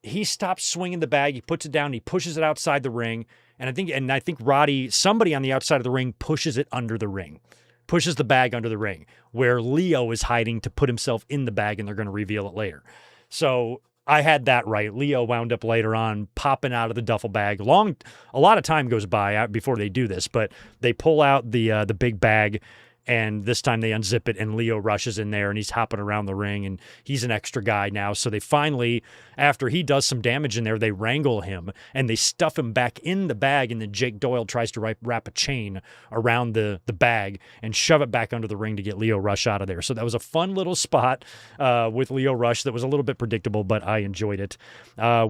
he stops swinging the bag. He puts it down. He pushes it outside the ring. And I think Roddy, somebody on the outside of the ring, pushes it under the ring. Pushes the bag under the ring, where Leo is hiding to put himself in the bag, and they're going to reveal it later. So I had that right. Leo wound up later on popping out of the duffel bag. A lot of time goes by before they do this, but they pull out the big bag, and this time they unzip it, and Leo rushes in there, and he's hopping around the ring, and he's an extra guy now. So they finally, after he does some damage in there, they wrangle him, and they stuff him back in the bag, and then Jake Doyle tries to wrap a chain around the bag and shove it back under the ring to get Leo Rush out of there. So that was a fun little spot with Leo Rush that was a little bit predictable, but I enjoyed it.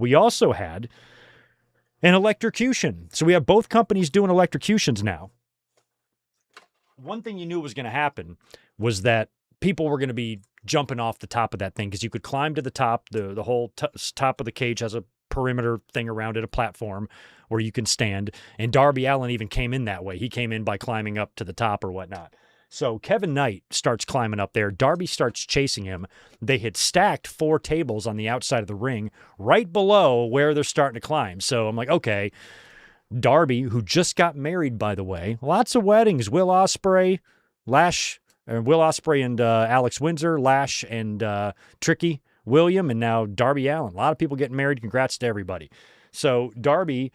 We also had an electrocution. So we have both companies doing electrocutions now. One thing you knew was going to happen was that people were going to be jumping off the top of that thing, because you could climb to the top. The whole top of the cage has a perimeter thing around it, a platform where you can stand. And Darby Allin even came in that way. He came in by climbing up to the top or whatnot. So Kevin Knight starts climbing up there. Darby starts chasing him. They had stacked 4 tables on the outside of the ring right below where they're starting to climb. So I'm like, okay, Darby, who just got married, by the way. Lots of weddings. Will Ospreay and Alex Windsor, Lash and Tricky William, and now Darby Allin. A lot of people getting married. Congrats to everybody. So Darby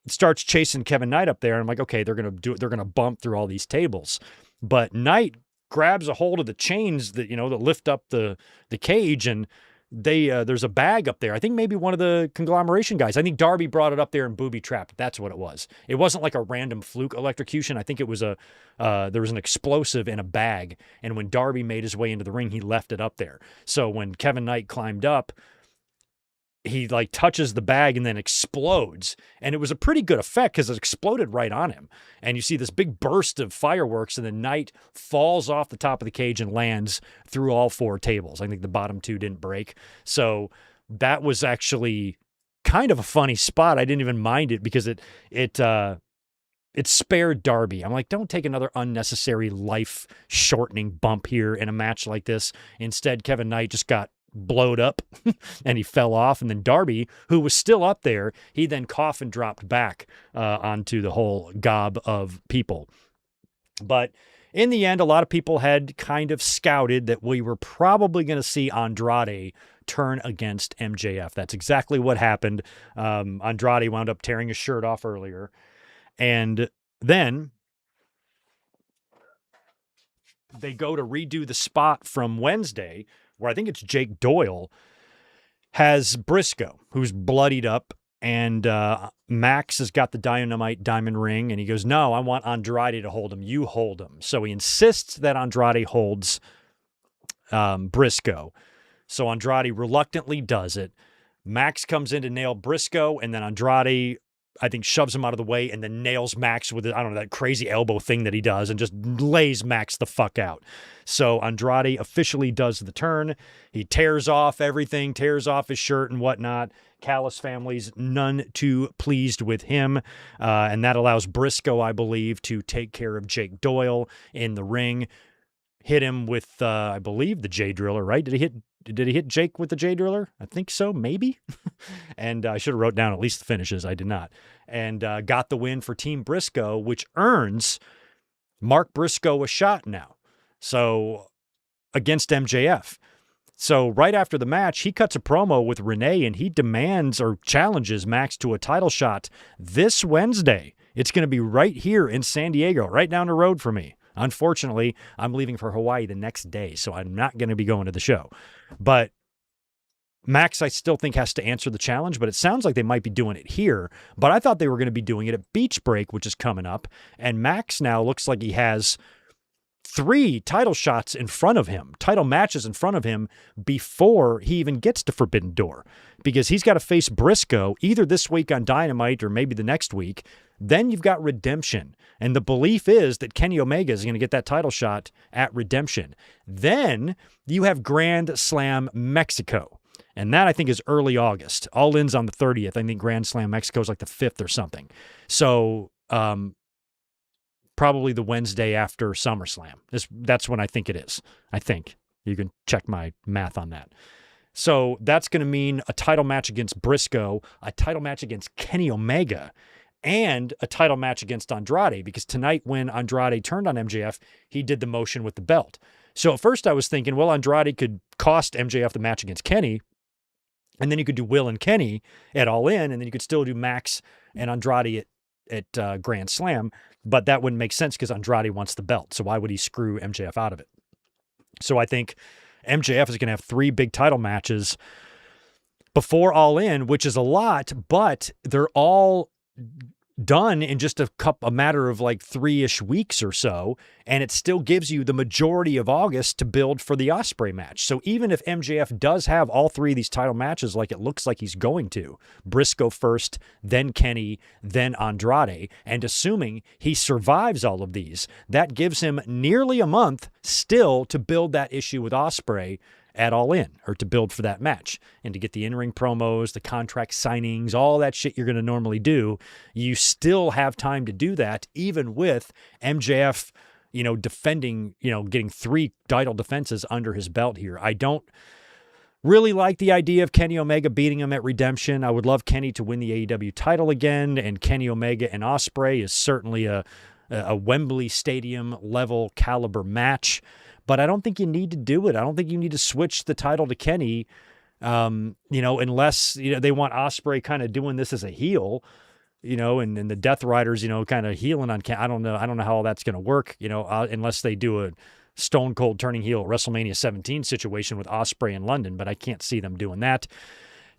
starts chasing Kevin Knight up there, and I'm like, okay, they're gonna bump through all these tables. But Knight grabs a hold of the chains that lift up the cage, and there's a bag up there. I think maybe one of the conglomeration guys. I think Darby brought it up there and booby trapped. That's what it was. It wasn't like a random fluke electrocution. I think it was there was an explosive in a bag, and when Darby made his way into the ring, he left it up there. So when Kevin Knight climbed up, he touches the bag and then explodes. And it was a pretty good effect because it exploded right on him. And you see this big burst of fireworks, and the Knight falls off the top of the cage and lands through all 4 tables. I think the bottom 2 didn't break. So that was actually kind of a funny spot. I didn't even mind it because it it spared Darby. I'm like, don't take another unnecessary life-shortening bump here in a match like this. Instead, Kevin Knight just got blowed up and he fell off. And then Darby, who was still up there, he then coffin dropped back onto the whole gob of people. But in the end, a lot of people had kind of scouted that we were probably going to see Andrade turn against MJF. That's exactly what happened. Andrade wound up tearing his shirt off earlier. And then they go to redo the spot from Wednesday, where I think it's Jake Doyle has Briscoe, who's bloodied up, and Max has got the Dynamite diamond ring, and he goes, no, I want Andrade to hold him. You hold him. So he insists that Andrade holds Briscoe. So Andrade reluctantly does it. Max comes in to nail Briscoe, and then Andrade, I think, shoves him out of the way and then nails Max with, I don't know, that crazy elbow thing that he does and just lays Max the fuck out. So Andrade officially does the turn. He tears off everything, tears off his shirt and whatnot. Callis family's none too pleased with him. And that allows Briscoe, I believe, to take care of Jake Doyle in the ring. Hit him with, I believe, the J Driller, right? Did he hit Jake with the J Driller? I think so, maybe. And I should have wrote down at least the finishes. I did not. And got the win for Team Briscoe, which earns Mark Briscoe a shot now. So against MJF. So right after the match, he cuts a promo with Renee and he demands or challenges Max to a title shot this Wednesday. It's going to be right here in San Diego, right down the road for me. Unfortunately, I'm leaving for Hawaii the next day, so I'm not going to be going to the show. But Max, I still think, has to answer the challenge, but it sounds like they might be doing it here. But I thought they were going to be doing it at Beach Break, which is coming up. And Max now looks like he has 3 title shots in front of him, title matches in front of him before he even gets to Forbidden Door. Because he's got to face Briscoe either this week on Dynamite or maybe the next week. Then you've got Redemption. And the belief is that Kenny Omega is going to get that title shot at Redemption. Then you have Grand Slam Mexico. And that, I think, is early August. All In's on the 30th. I think Grand Slam Mexico is like the 5th or something. So probably the Wednesday after SummerSlam. That's when I think it is. I think. You can check my math on that. So that's going to mean a title match against Briscoe, a title match against Kenny Omega, and a title match against Andrade, because tonight when Andrade turned on MJF, he did the motion with the belt. So at first I was thinking, well, Andrade could cost MJF the match against Kenny, and then you could do Will and Kenny at All In, and then you could still do Max and Andrade at Grand Slam, but that wouldn't make sense because Andrade wants the belt, so why would he screw MJF out of it? So I think MJF is going to have 3 big title matches before All In, which is a lot, but they're all done in just a matter of like 3-ish weeks or so, and it still gives you the majority of August to build for the Ospreay match. So even if MJF does have all 3 of these title matches like it looks like he's going to, Briscoe first, then Kenny, then Andrade, and assuming he survives all of these, that gives him nearly a month still to build that issue with Ospreay at All In, or to build for that match, and to get the in-ring promos, the contract signings, all that shit you're going to normally do. You still have time to do that, even with MJF, defending, getting 3 title defenses under his belt here. I don't really like the idea of Kenny Omega beating him at Redemption. I would love Kenny to win the AEW title again, and Kenny Omega and Ospreay is certainly a Wembley Stadium level caliber match. But I don't think you need to do it. I don't think you need to switch the title to Kenny, unless they want Ospreay kind of doing this as a heel, and the Death Riders, kind of healing on Kenny. I don't know how all that's going to work, unless they do a Stone Cold turning heel at WrestleMania 17 situation with Ospreay in London. But I can't see them doing that.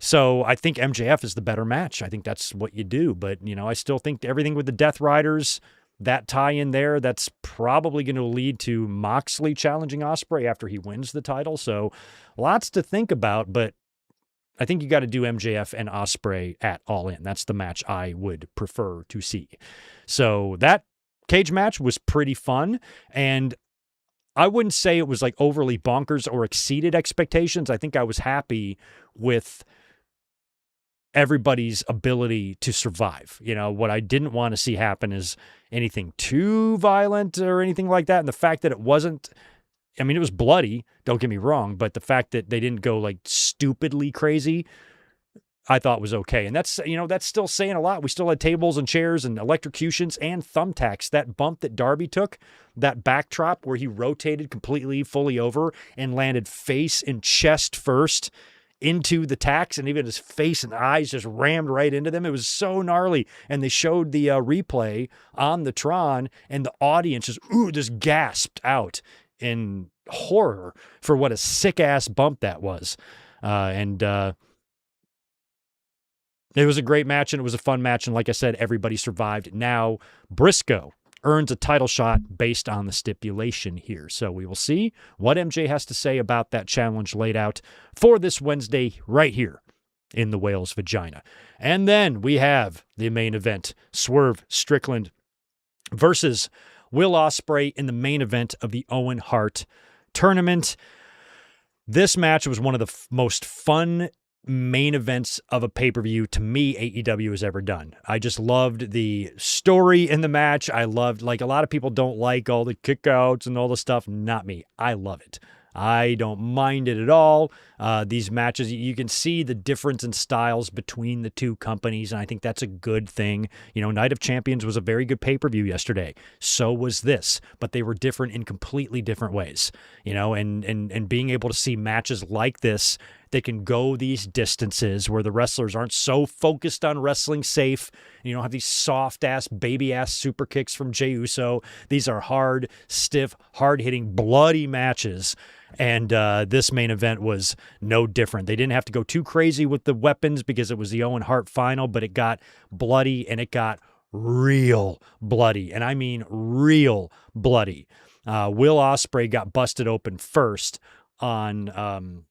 So I think MJF is the better match. I think that's what you do. But I still think everything with the Death Riders, that tie in there, that's probably going to lead to Moxley challenging Ospreay after he wins the title. So lots to think about, but I think you got to do MJF and Ospreay at All In. That's the match I would prefer to see. So that cage match was pretty fun, and I wouldn't say it was like overly bonkers or exceeded expectations. I think I was happy with everybody's ability to survive. What I didn't want to see happen is anything too violent or anything like that. And the fact that it wasn't, it was bloody, don't get me wrong, but the fact that they didn't go like stupidly crazy, I thought was okay. And that's still saying a lot. We still had tables and chairs and electrocutions and thumbtacks. That bump that Darby took, that backdrop where he rotated completely, fully over and landed face and chest first into the tacks, and even his face and eyes just rammed right into them. It was so gnarly. And they showed the replay on the Tron, and the audience just gasped out in horror for what a sick-ass bump that was. It was a great match, and it was a fun match. And like I said, everybody survived. Now, Briscoe earns a title shot based on the stipulation here. So we will see what MJ has to say about that challenge laid out for this Wednesday right here in the Whale's Vagina. And then we have the main event, Swerve Strickland versus Will Ospreay in the main event of the Owen Hart tournament. This match was one of the most fun main events of a pay-per-view to me AEW has ever done. I just loved the story in the match. I loved, like, a lot of people don't like all the kickouts and all the stuff. Not me. I love it. I don't mind it at all. These matches, you can see the difference in styles between the two companies, and I think that's a good thing. Night of Champions was a very good pay-per-view yesterday. So was this, but they were different in completely different ways. And being able to see matches like this that can go these distances where the wrestlers aren't so focused on wrestling safe. You don't have these soft-ass, baby-ass super kicks from Jey Uso. These are hard, stiff, hard-hitting, bloody matches. And this main event was no different. They didn't have to go too crazy with the weapons because it was the Owen Hart final, but it got bloody, and it got real bloody. And I mean real bloody. Will Ospreay got busted open first on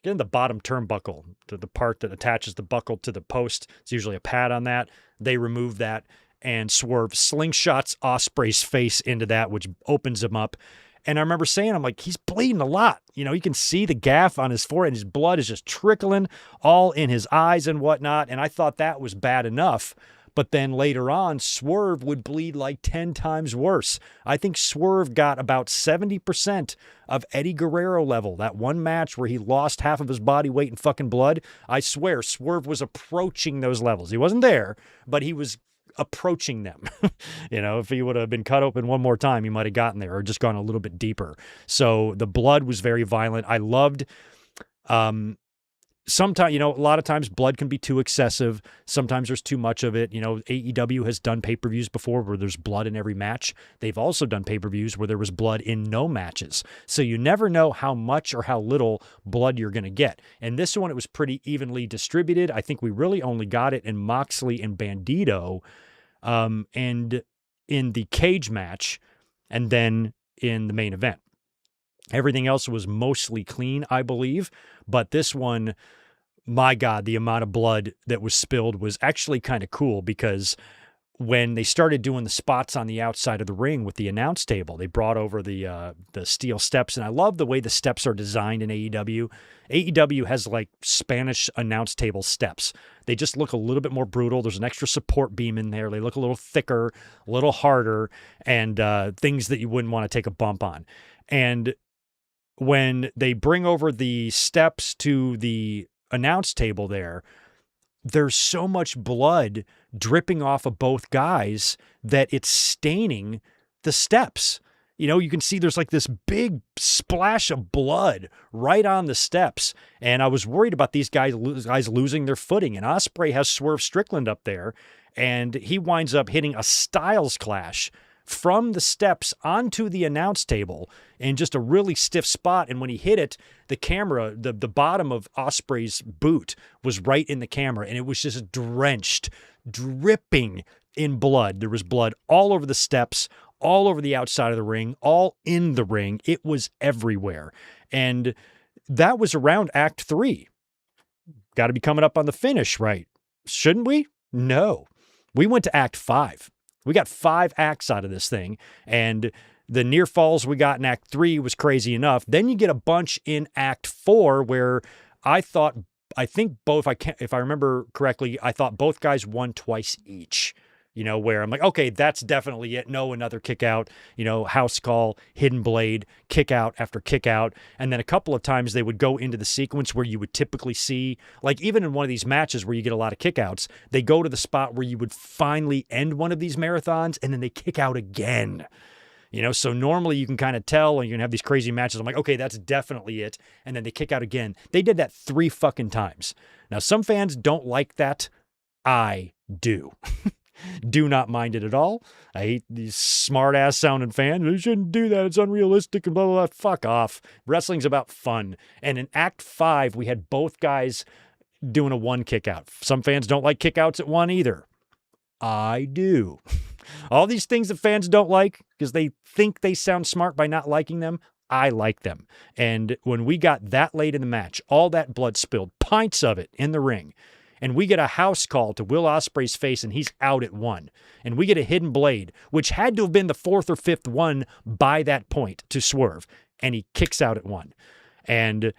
getting the bottom turnbuckle, the part that attaches the buckle to the post. It's usually a pad on that. They removed that, and Swerve slingshots Ospreay's face into that, which opens him up. And I remember saying, I'm like, he's bleeding a lot. You can see the gaff on his forehead, and his blood is just trickling all in his eyes and whatnot. And I thought that was bad enough. But then later on, Swerve would bleed like 10 times worse. I think Swerve got about 70% of Eddie Guerrero level. That one match where he lost half of his body weight in fucking blood. I swear, Swerve was approaching those levels. He wasn't there, but he was approaching them. If he would have been cut open one more time, he might have gotten there or just gone a little bit deeper. So the blood was very violent. I loved... Sometimes, a lot of times blood can be too excessive. Sometimes there's too much of it. AEW has done pay-per-views before where there's blood in every match. They've also done pay-per-views where there was blood in no matches. So you never know how much or how little blood you're going to get. And this one, it was pretty evenly distributed. I think we really only got it in Moxley and Bandito, and in the cage match, and then in the main event. Everything else was mostly clean, I believe. But this one, my God, the amount of blood that was spilled was actually kind of cool, because when they started doing the spots on the outside of the ring with the announce table, they brought over the steel steps. And I love the way the steps are designed in AEW. AEW has like Spanish announce table steps. They just look a little bit more brutal. There's an extra support beam in there. They look a little thicker, a little harder, and things that you wouldn't want to take a bump on. And when they bring over the steps to the announce table there's so much blood dripping off of both guys that it's staining the steps. You can see there's like this big splash of blood right on the steps. And I was worried about these guys losing their footing. And Ospreay has Swerve Strickland up there, and he winds up hitting a Styles Clash from the steps onto the announce table in just a really stiff spot. And when he hit it, the camera, the bottom of Ospreay's boot was right in the camera, and it was just drenched, dripping in blood. There was blood all over the steps, all over the outside of the ring, all in the ring. It was everywhere. And that was around Act 3. Got to be coming up on the finish, right? Shouldn't we? No. We went to Act 5. We got 5 acts out of this thing, and the near falls we got in Act 3 was crazy enough. Then you get a bunch in Act 4 where I thought I think both, if I remember correctly, I thought both guys won twice each. Where I'm like, okay, that's definitely it. No, another kick out, house call, hidden blade, kick out after kick out. And then a couple of times they would go into the sequence where you would typically see, like even in one of these matches where you get a lot of kick outs, they go to the spot where you would finally end one of these marathons and then they kick out again. So normally you can kind of tell, and you can have these crazy matches. I'm like, okay, that's definitely it. And then they kick out again. They did that 3 fucking times. Now, some fans don't like that. I do. Do not mind it at all. I hate these smart-ass sounding fans. You shouldn't do that. It's unrealistic and blah, blah, blah. Fuck off. Wrestling's about fun. And in Act 5, we had both guys doing a 1 kick out. Some fans don't like kick outs at 1 either. I do. All these things that fans don't like because they think they sound smart by not liking them, I like them. And when we got that late in the match, all that blood spilled, pints of it in the ring, and we get a house call to Will Ospreay's face, and he's out at 1. And we get a hidden blade, which had to have been the 4th or 5th one by that point to Swerve. And he kicks out at 1. And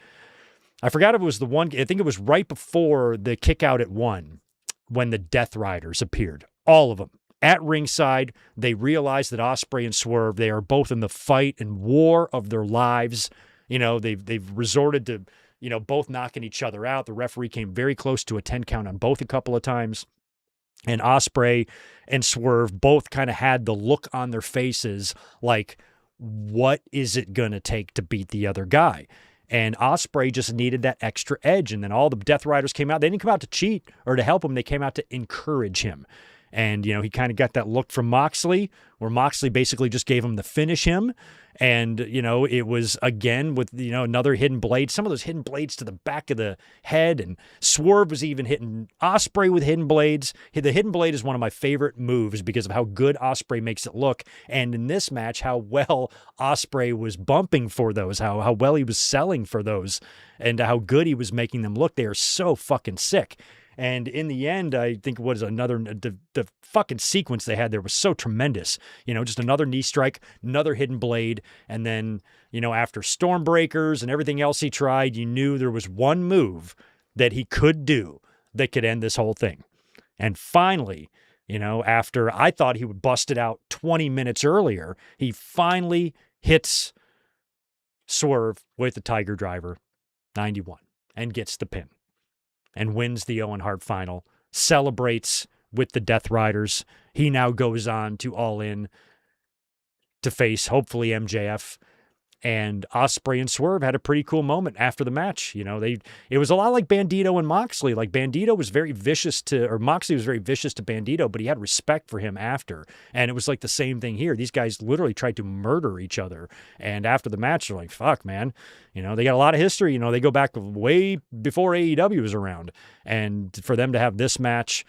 I forgot if it was the one, I think it was right before the kick out at 1 when the Death Riders appeared. All of them. At ringside, they realize that Ospreay and Swerve, they are both in the fight and war of their lives. They've resorted to both knocking each other out. The referee came very close to a 10 count on both a couple of times. And Ospreay and Swerve both kind of had the look on their faces like, what is it going to take to beat the other guy? And Ospreay just needed that extra edge. And then all the Death Riders came out. They didn't come out to cheat or to help him. They came out to encourage him. And, he kind of got that look from Moxley, where Moxley basically just gave him the finish him. And, it was again with, another hidden blade, some of those hidden blades to the back of the head. And Swerve was even hitting Ospreay with hidden blades. The hidden blade is one of my favorite moves because of how good Ospreay makes it look. And in this match, how well Ospreay was bumping for those, how well he was selling for those, and how good he was making them look. They are so fucking sick. And in the end, I think the fucking sequence they had there was so tremendous. Just another knee strike, another hidden blade. And then, after Stormbreakers and everything else he tried, you knew there was one move that he could do that could end this whole thing. And finally, after I thought he would bust it out 20 minutes earlier, he finally hits Swerve with the Tiger Driver 91 and gets the pin. And wins the Owen Hart final, celebrates with the Death Riders. He now goes on to All In to face, hopefully, MJF. And Ospreay and Swerve had a pretty cool moment after the match. It was a lot like Bandito and Moxley. Like Moxley was very vicious to Bandito, but he had respect for him after. And it was like the same thing here. These guys literally tried to murder each other. And after the match, they're like, fuck, man. They got a lot of history. They go back way before AEW was around. And for them to have this match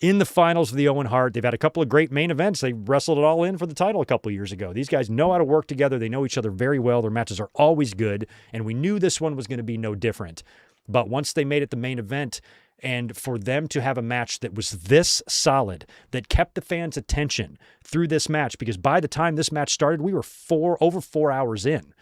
in the finals of the Owen Hart, they've had a couple of great main events. They wrestled it all in for the title a couple of years ago. These guys know how to work together. They know each other very well. Their matches are always good, and we knew this one was going to be no different. But once they made it the main event, and for them to have a match that was this solid, that kept the fans' attention through this match, because by the time this match started, we were over 4 hours in.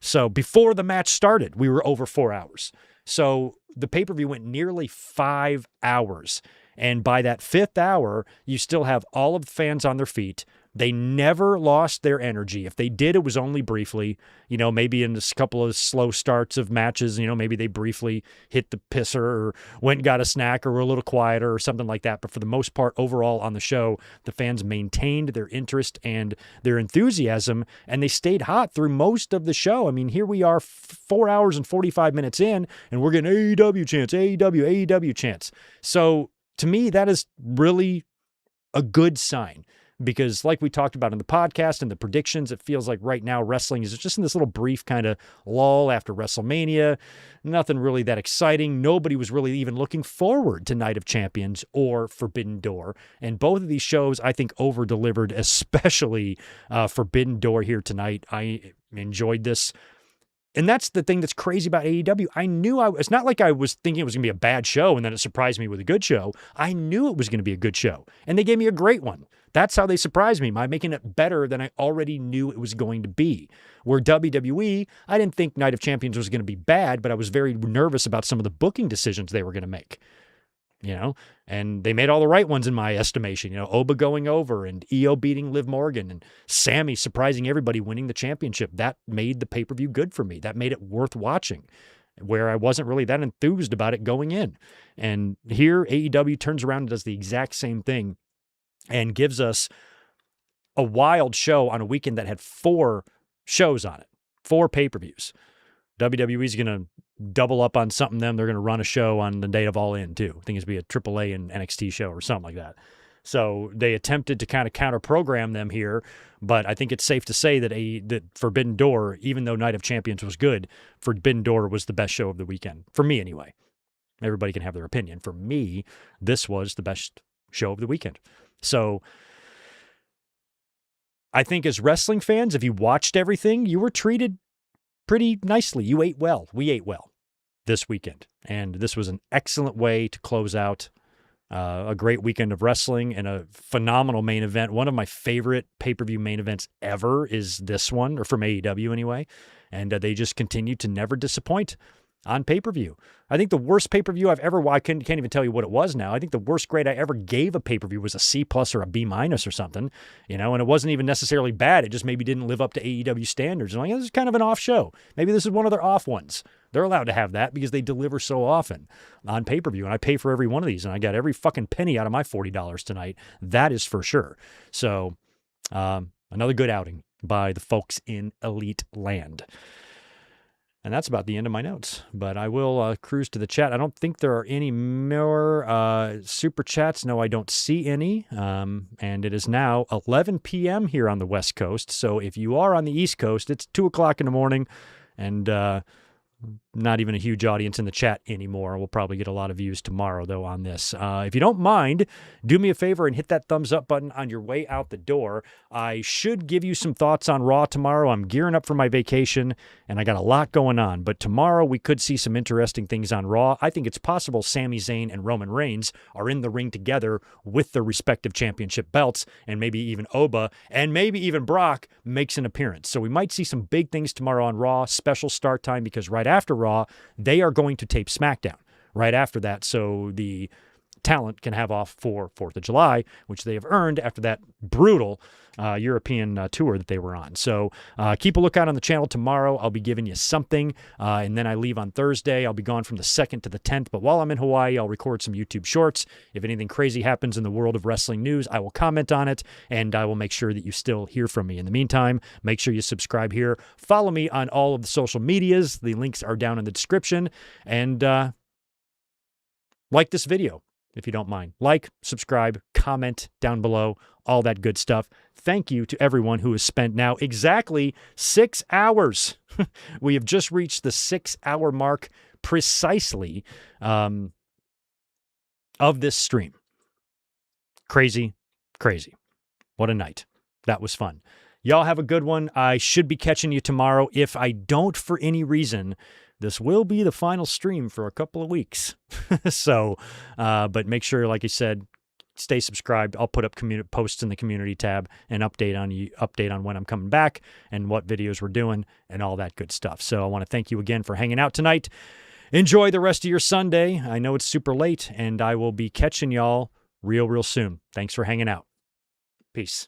So before the match started, we were over 4 hours. So the pay-per-view went nearly 5 hours. And by that 5th hour, you still have all of the fans on their feet. They never lost their energy. If they did, it was only briefly. Maybe in a couple of slow starts of matches, maybe they briefly hit the pisser or went and got a snack or were a little quieter or something like that. But for the most part, overall on the show, the fans maintained their interest and their enthusiasm, and they stayed hot through most of the show. I mean, here we are 4 hours and 45 minutes in, and we're getting AEW chants, AEW chants. So to me, that is really a good sign. Because like we talked about in the podcast and the predictions, it feels like right now wrestling is just in this little brief kind of lull after WrestleMania. Nothing really that exciting. Nobody was really even looking forward to Night of Champions or Forbidden Door. And both of these shows, I think, over-delivered, especially Forbidden Door here tonight. I enjoyed this. And that's the thing that's crazy about AEW. It's not like I was thinking it was going to be a bad show and then it surprised me with a good show. I knew it was going to be a good show. And they gave me a great one. That's how they surprised me by making it better than I already knew it was going to be. Where WWE, I didn't think Night of Champions was going to be bad, but I was very nervous about some of the booking decisions they were going to make. And they made all the right ones in my estimation. Oba going over and Io beating Liv Morgan and Sammy surprising everybody, winning the championship. That made the pay-per-view good for me. That made it worth watching, where I wasn't really that enthused about it going in. And here, AEW turns around and does the exact same thing and gives us a wild show on a weekend that had 4 shows on it, 4 pay-per-views. WWE's going to double up on something. They're going to run a show on the day of All In, too. I think it's going to be a AAA and NXT show or something like that. So they attempted to kind of counter-program them here, but I think it's safe to say that Forbidden Door, even though Night of Champions was good, Forbidden Door was the best show of the weekend. For me, anyway. Everybody can have their opinion. For me, this was the best show of the weekend. So I think as wrestling fans, if you watched everything, you were treated pretty nicely. You ate well. We ate well this weekend. And this was an excellent way to close out a great weekend of wrestling and a phenomenal main event. One of my favorite pay-per-view main events ever is this one, or from AEW anyway. And they just continue to never disappoint on pay-per-view. I think the worst pay-per-view I've ever watched, I can't even tell you what it was now. I think the worst grade I ever gave a pay-per-view was a C+ or a B- or something, and it wasn't even necessarily bad. It just maybe didn't live up to AEW standards. And this is kind of an off show. Maybe this is one of their off ones. They're allowed to have that because they deliver so often on pay-per-view, and I pay for every one of these, and I got every fucking penny out of my $40 tonight. That is for sure. So another good outing by the folks in Elite Land. And that's about the end of my notes. But I will cruise to the chat. I don't think there are any more super chats. No, I don't see any. And it is now 11 p.m. here on the West Coast. So if you are on the East Coast, it's 2 o'clock in the morning. And not even a huge audience in the chat anymore. We'll probably get a lot of views tomorrow, though, on this. If you don't mind, do me a favor and hit that thumbs up button on your way out the door. I should give you some thoughts on Raw tomorrow. I'm gearing up for my vacation, and I got a lot going on. But tomorrow we could see some interesting things on Raw. I think it's possible Sami Zayn and Roman Reigns are in the ring together with their respective championship belts, and maybe even Oba, and maybe even Brock makes an appearance. So we might see some big things tomorrow on Raw, special start time, because right after Raw, they are going to tape SmackDown right after that, so the talent can have off for 4th of July, which they have earned after that brutal European tour that they were on. So keep a lookout on the channel tomorrow. I'll be giving you something, and then I leave on Thursday. I'll be gone from the 2nd to the 10th, but while I'm in Hawaii, I'll record some YouTube shorts. If anything crazy happens in the world of wrestling news, I will comment on it, and I will make sure that you still hear from me. In the meantime, make sure you subscribe here. Follow me on all of the social medias. The links are down in the description, and like this video, if you don't mind. Like, subscribe, comment down below, all that good stuff. Thank you to everyone who has spent now exactly 6 hours. We have just reached the 6-hour mark precisely of this stream. Crazy, crazy. What a night. That was fun. Y'all have a good one. I should be catching you tomorrow. If I don't, for any reason, this will be the final stream for a couple of weeks. So, but make sure, like I said, stay subscribed. I'll put up posts in the community tab and update on when I'm coming back and what videos we're doing and all that good stuff. So I want to thank you again for hanging out tonight. Enjoy the rest of your Sunday. I know it's super late, and I will be catching y'all real soon. Thanks for hanging out. Peace.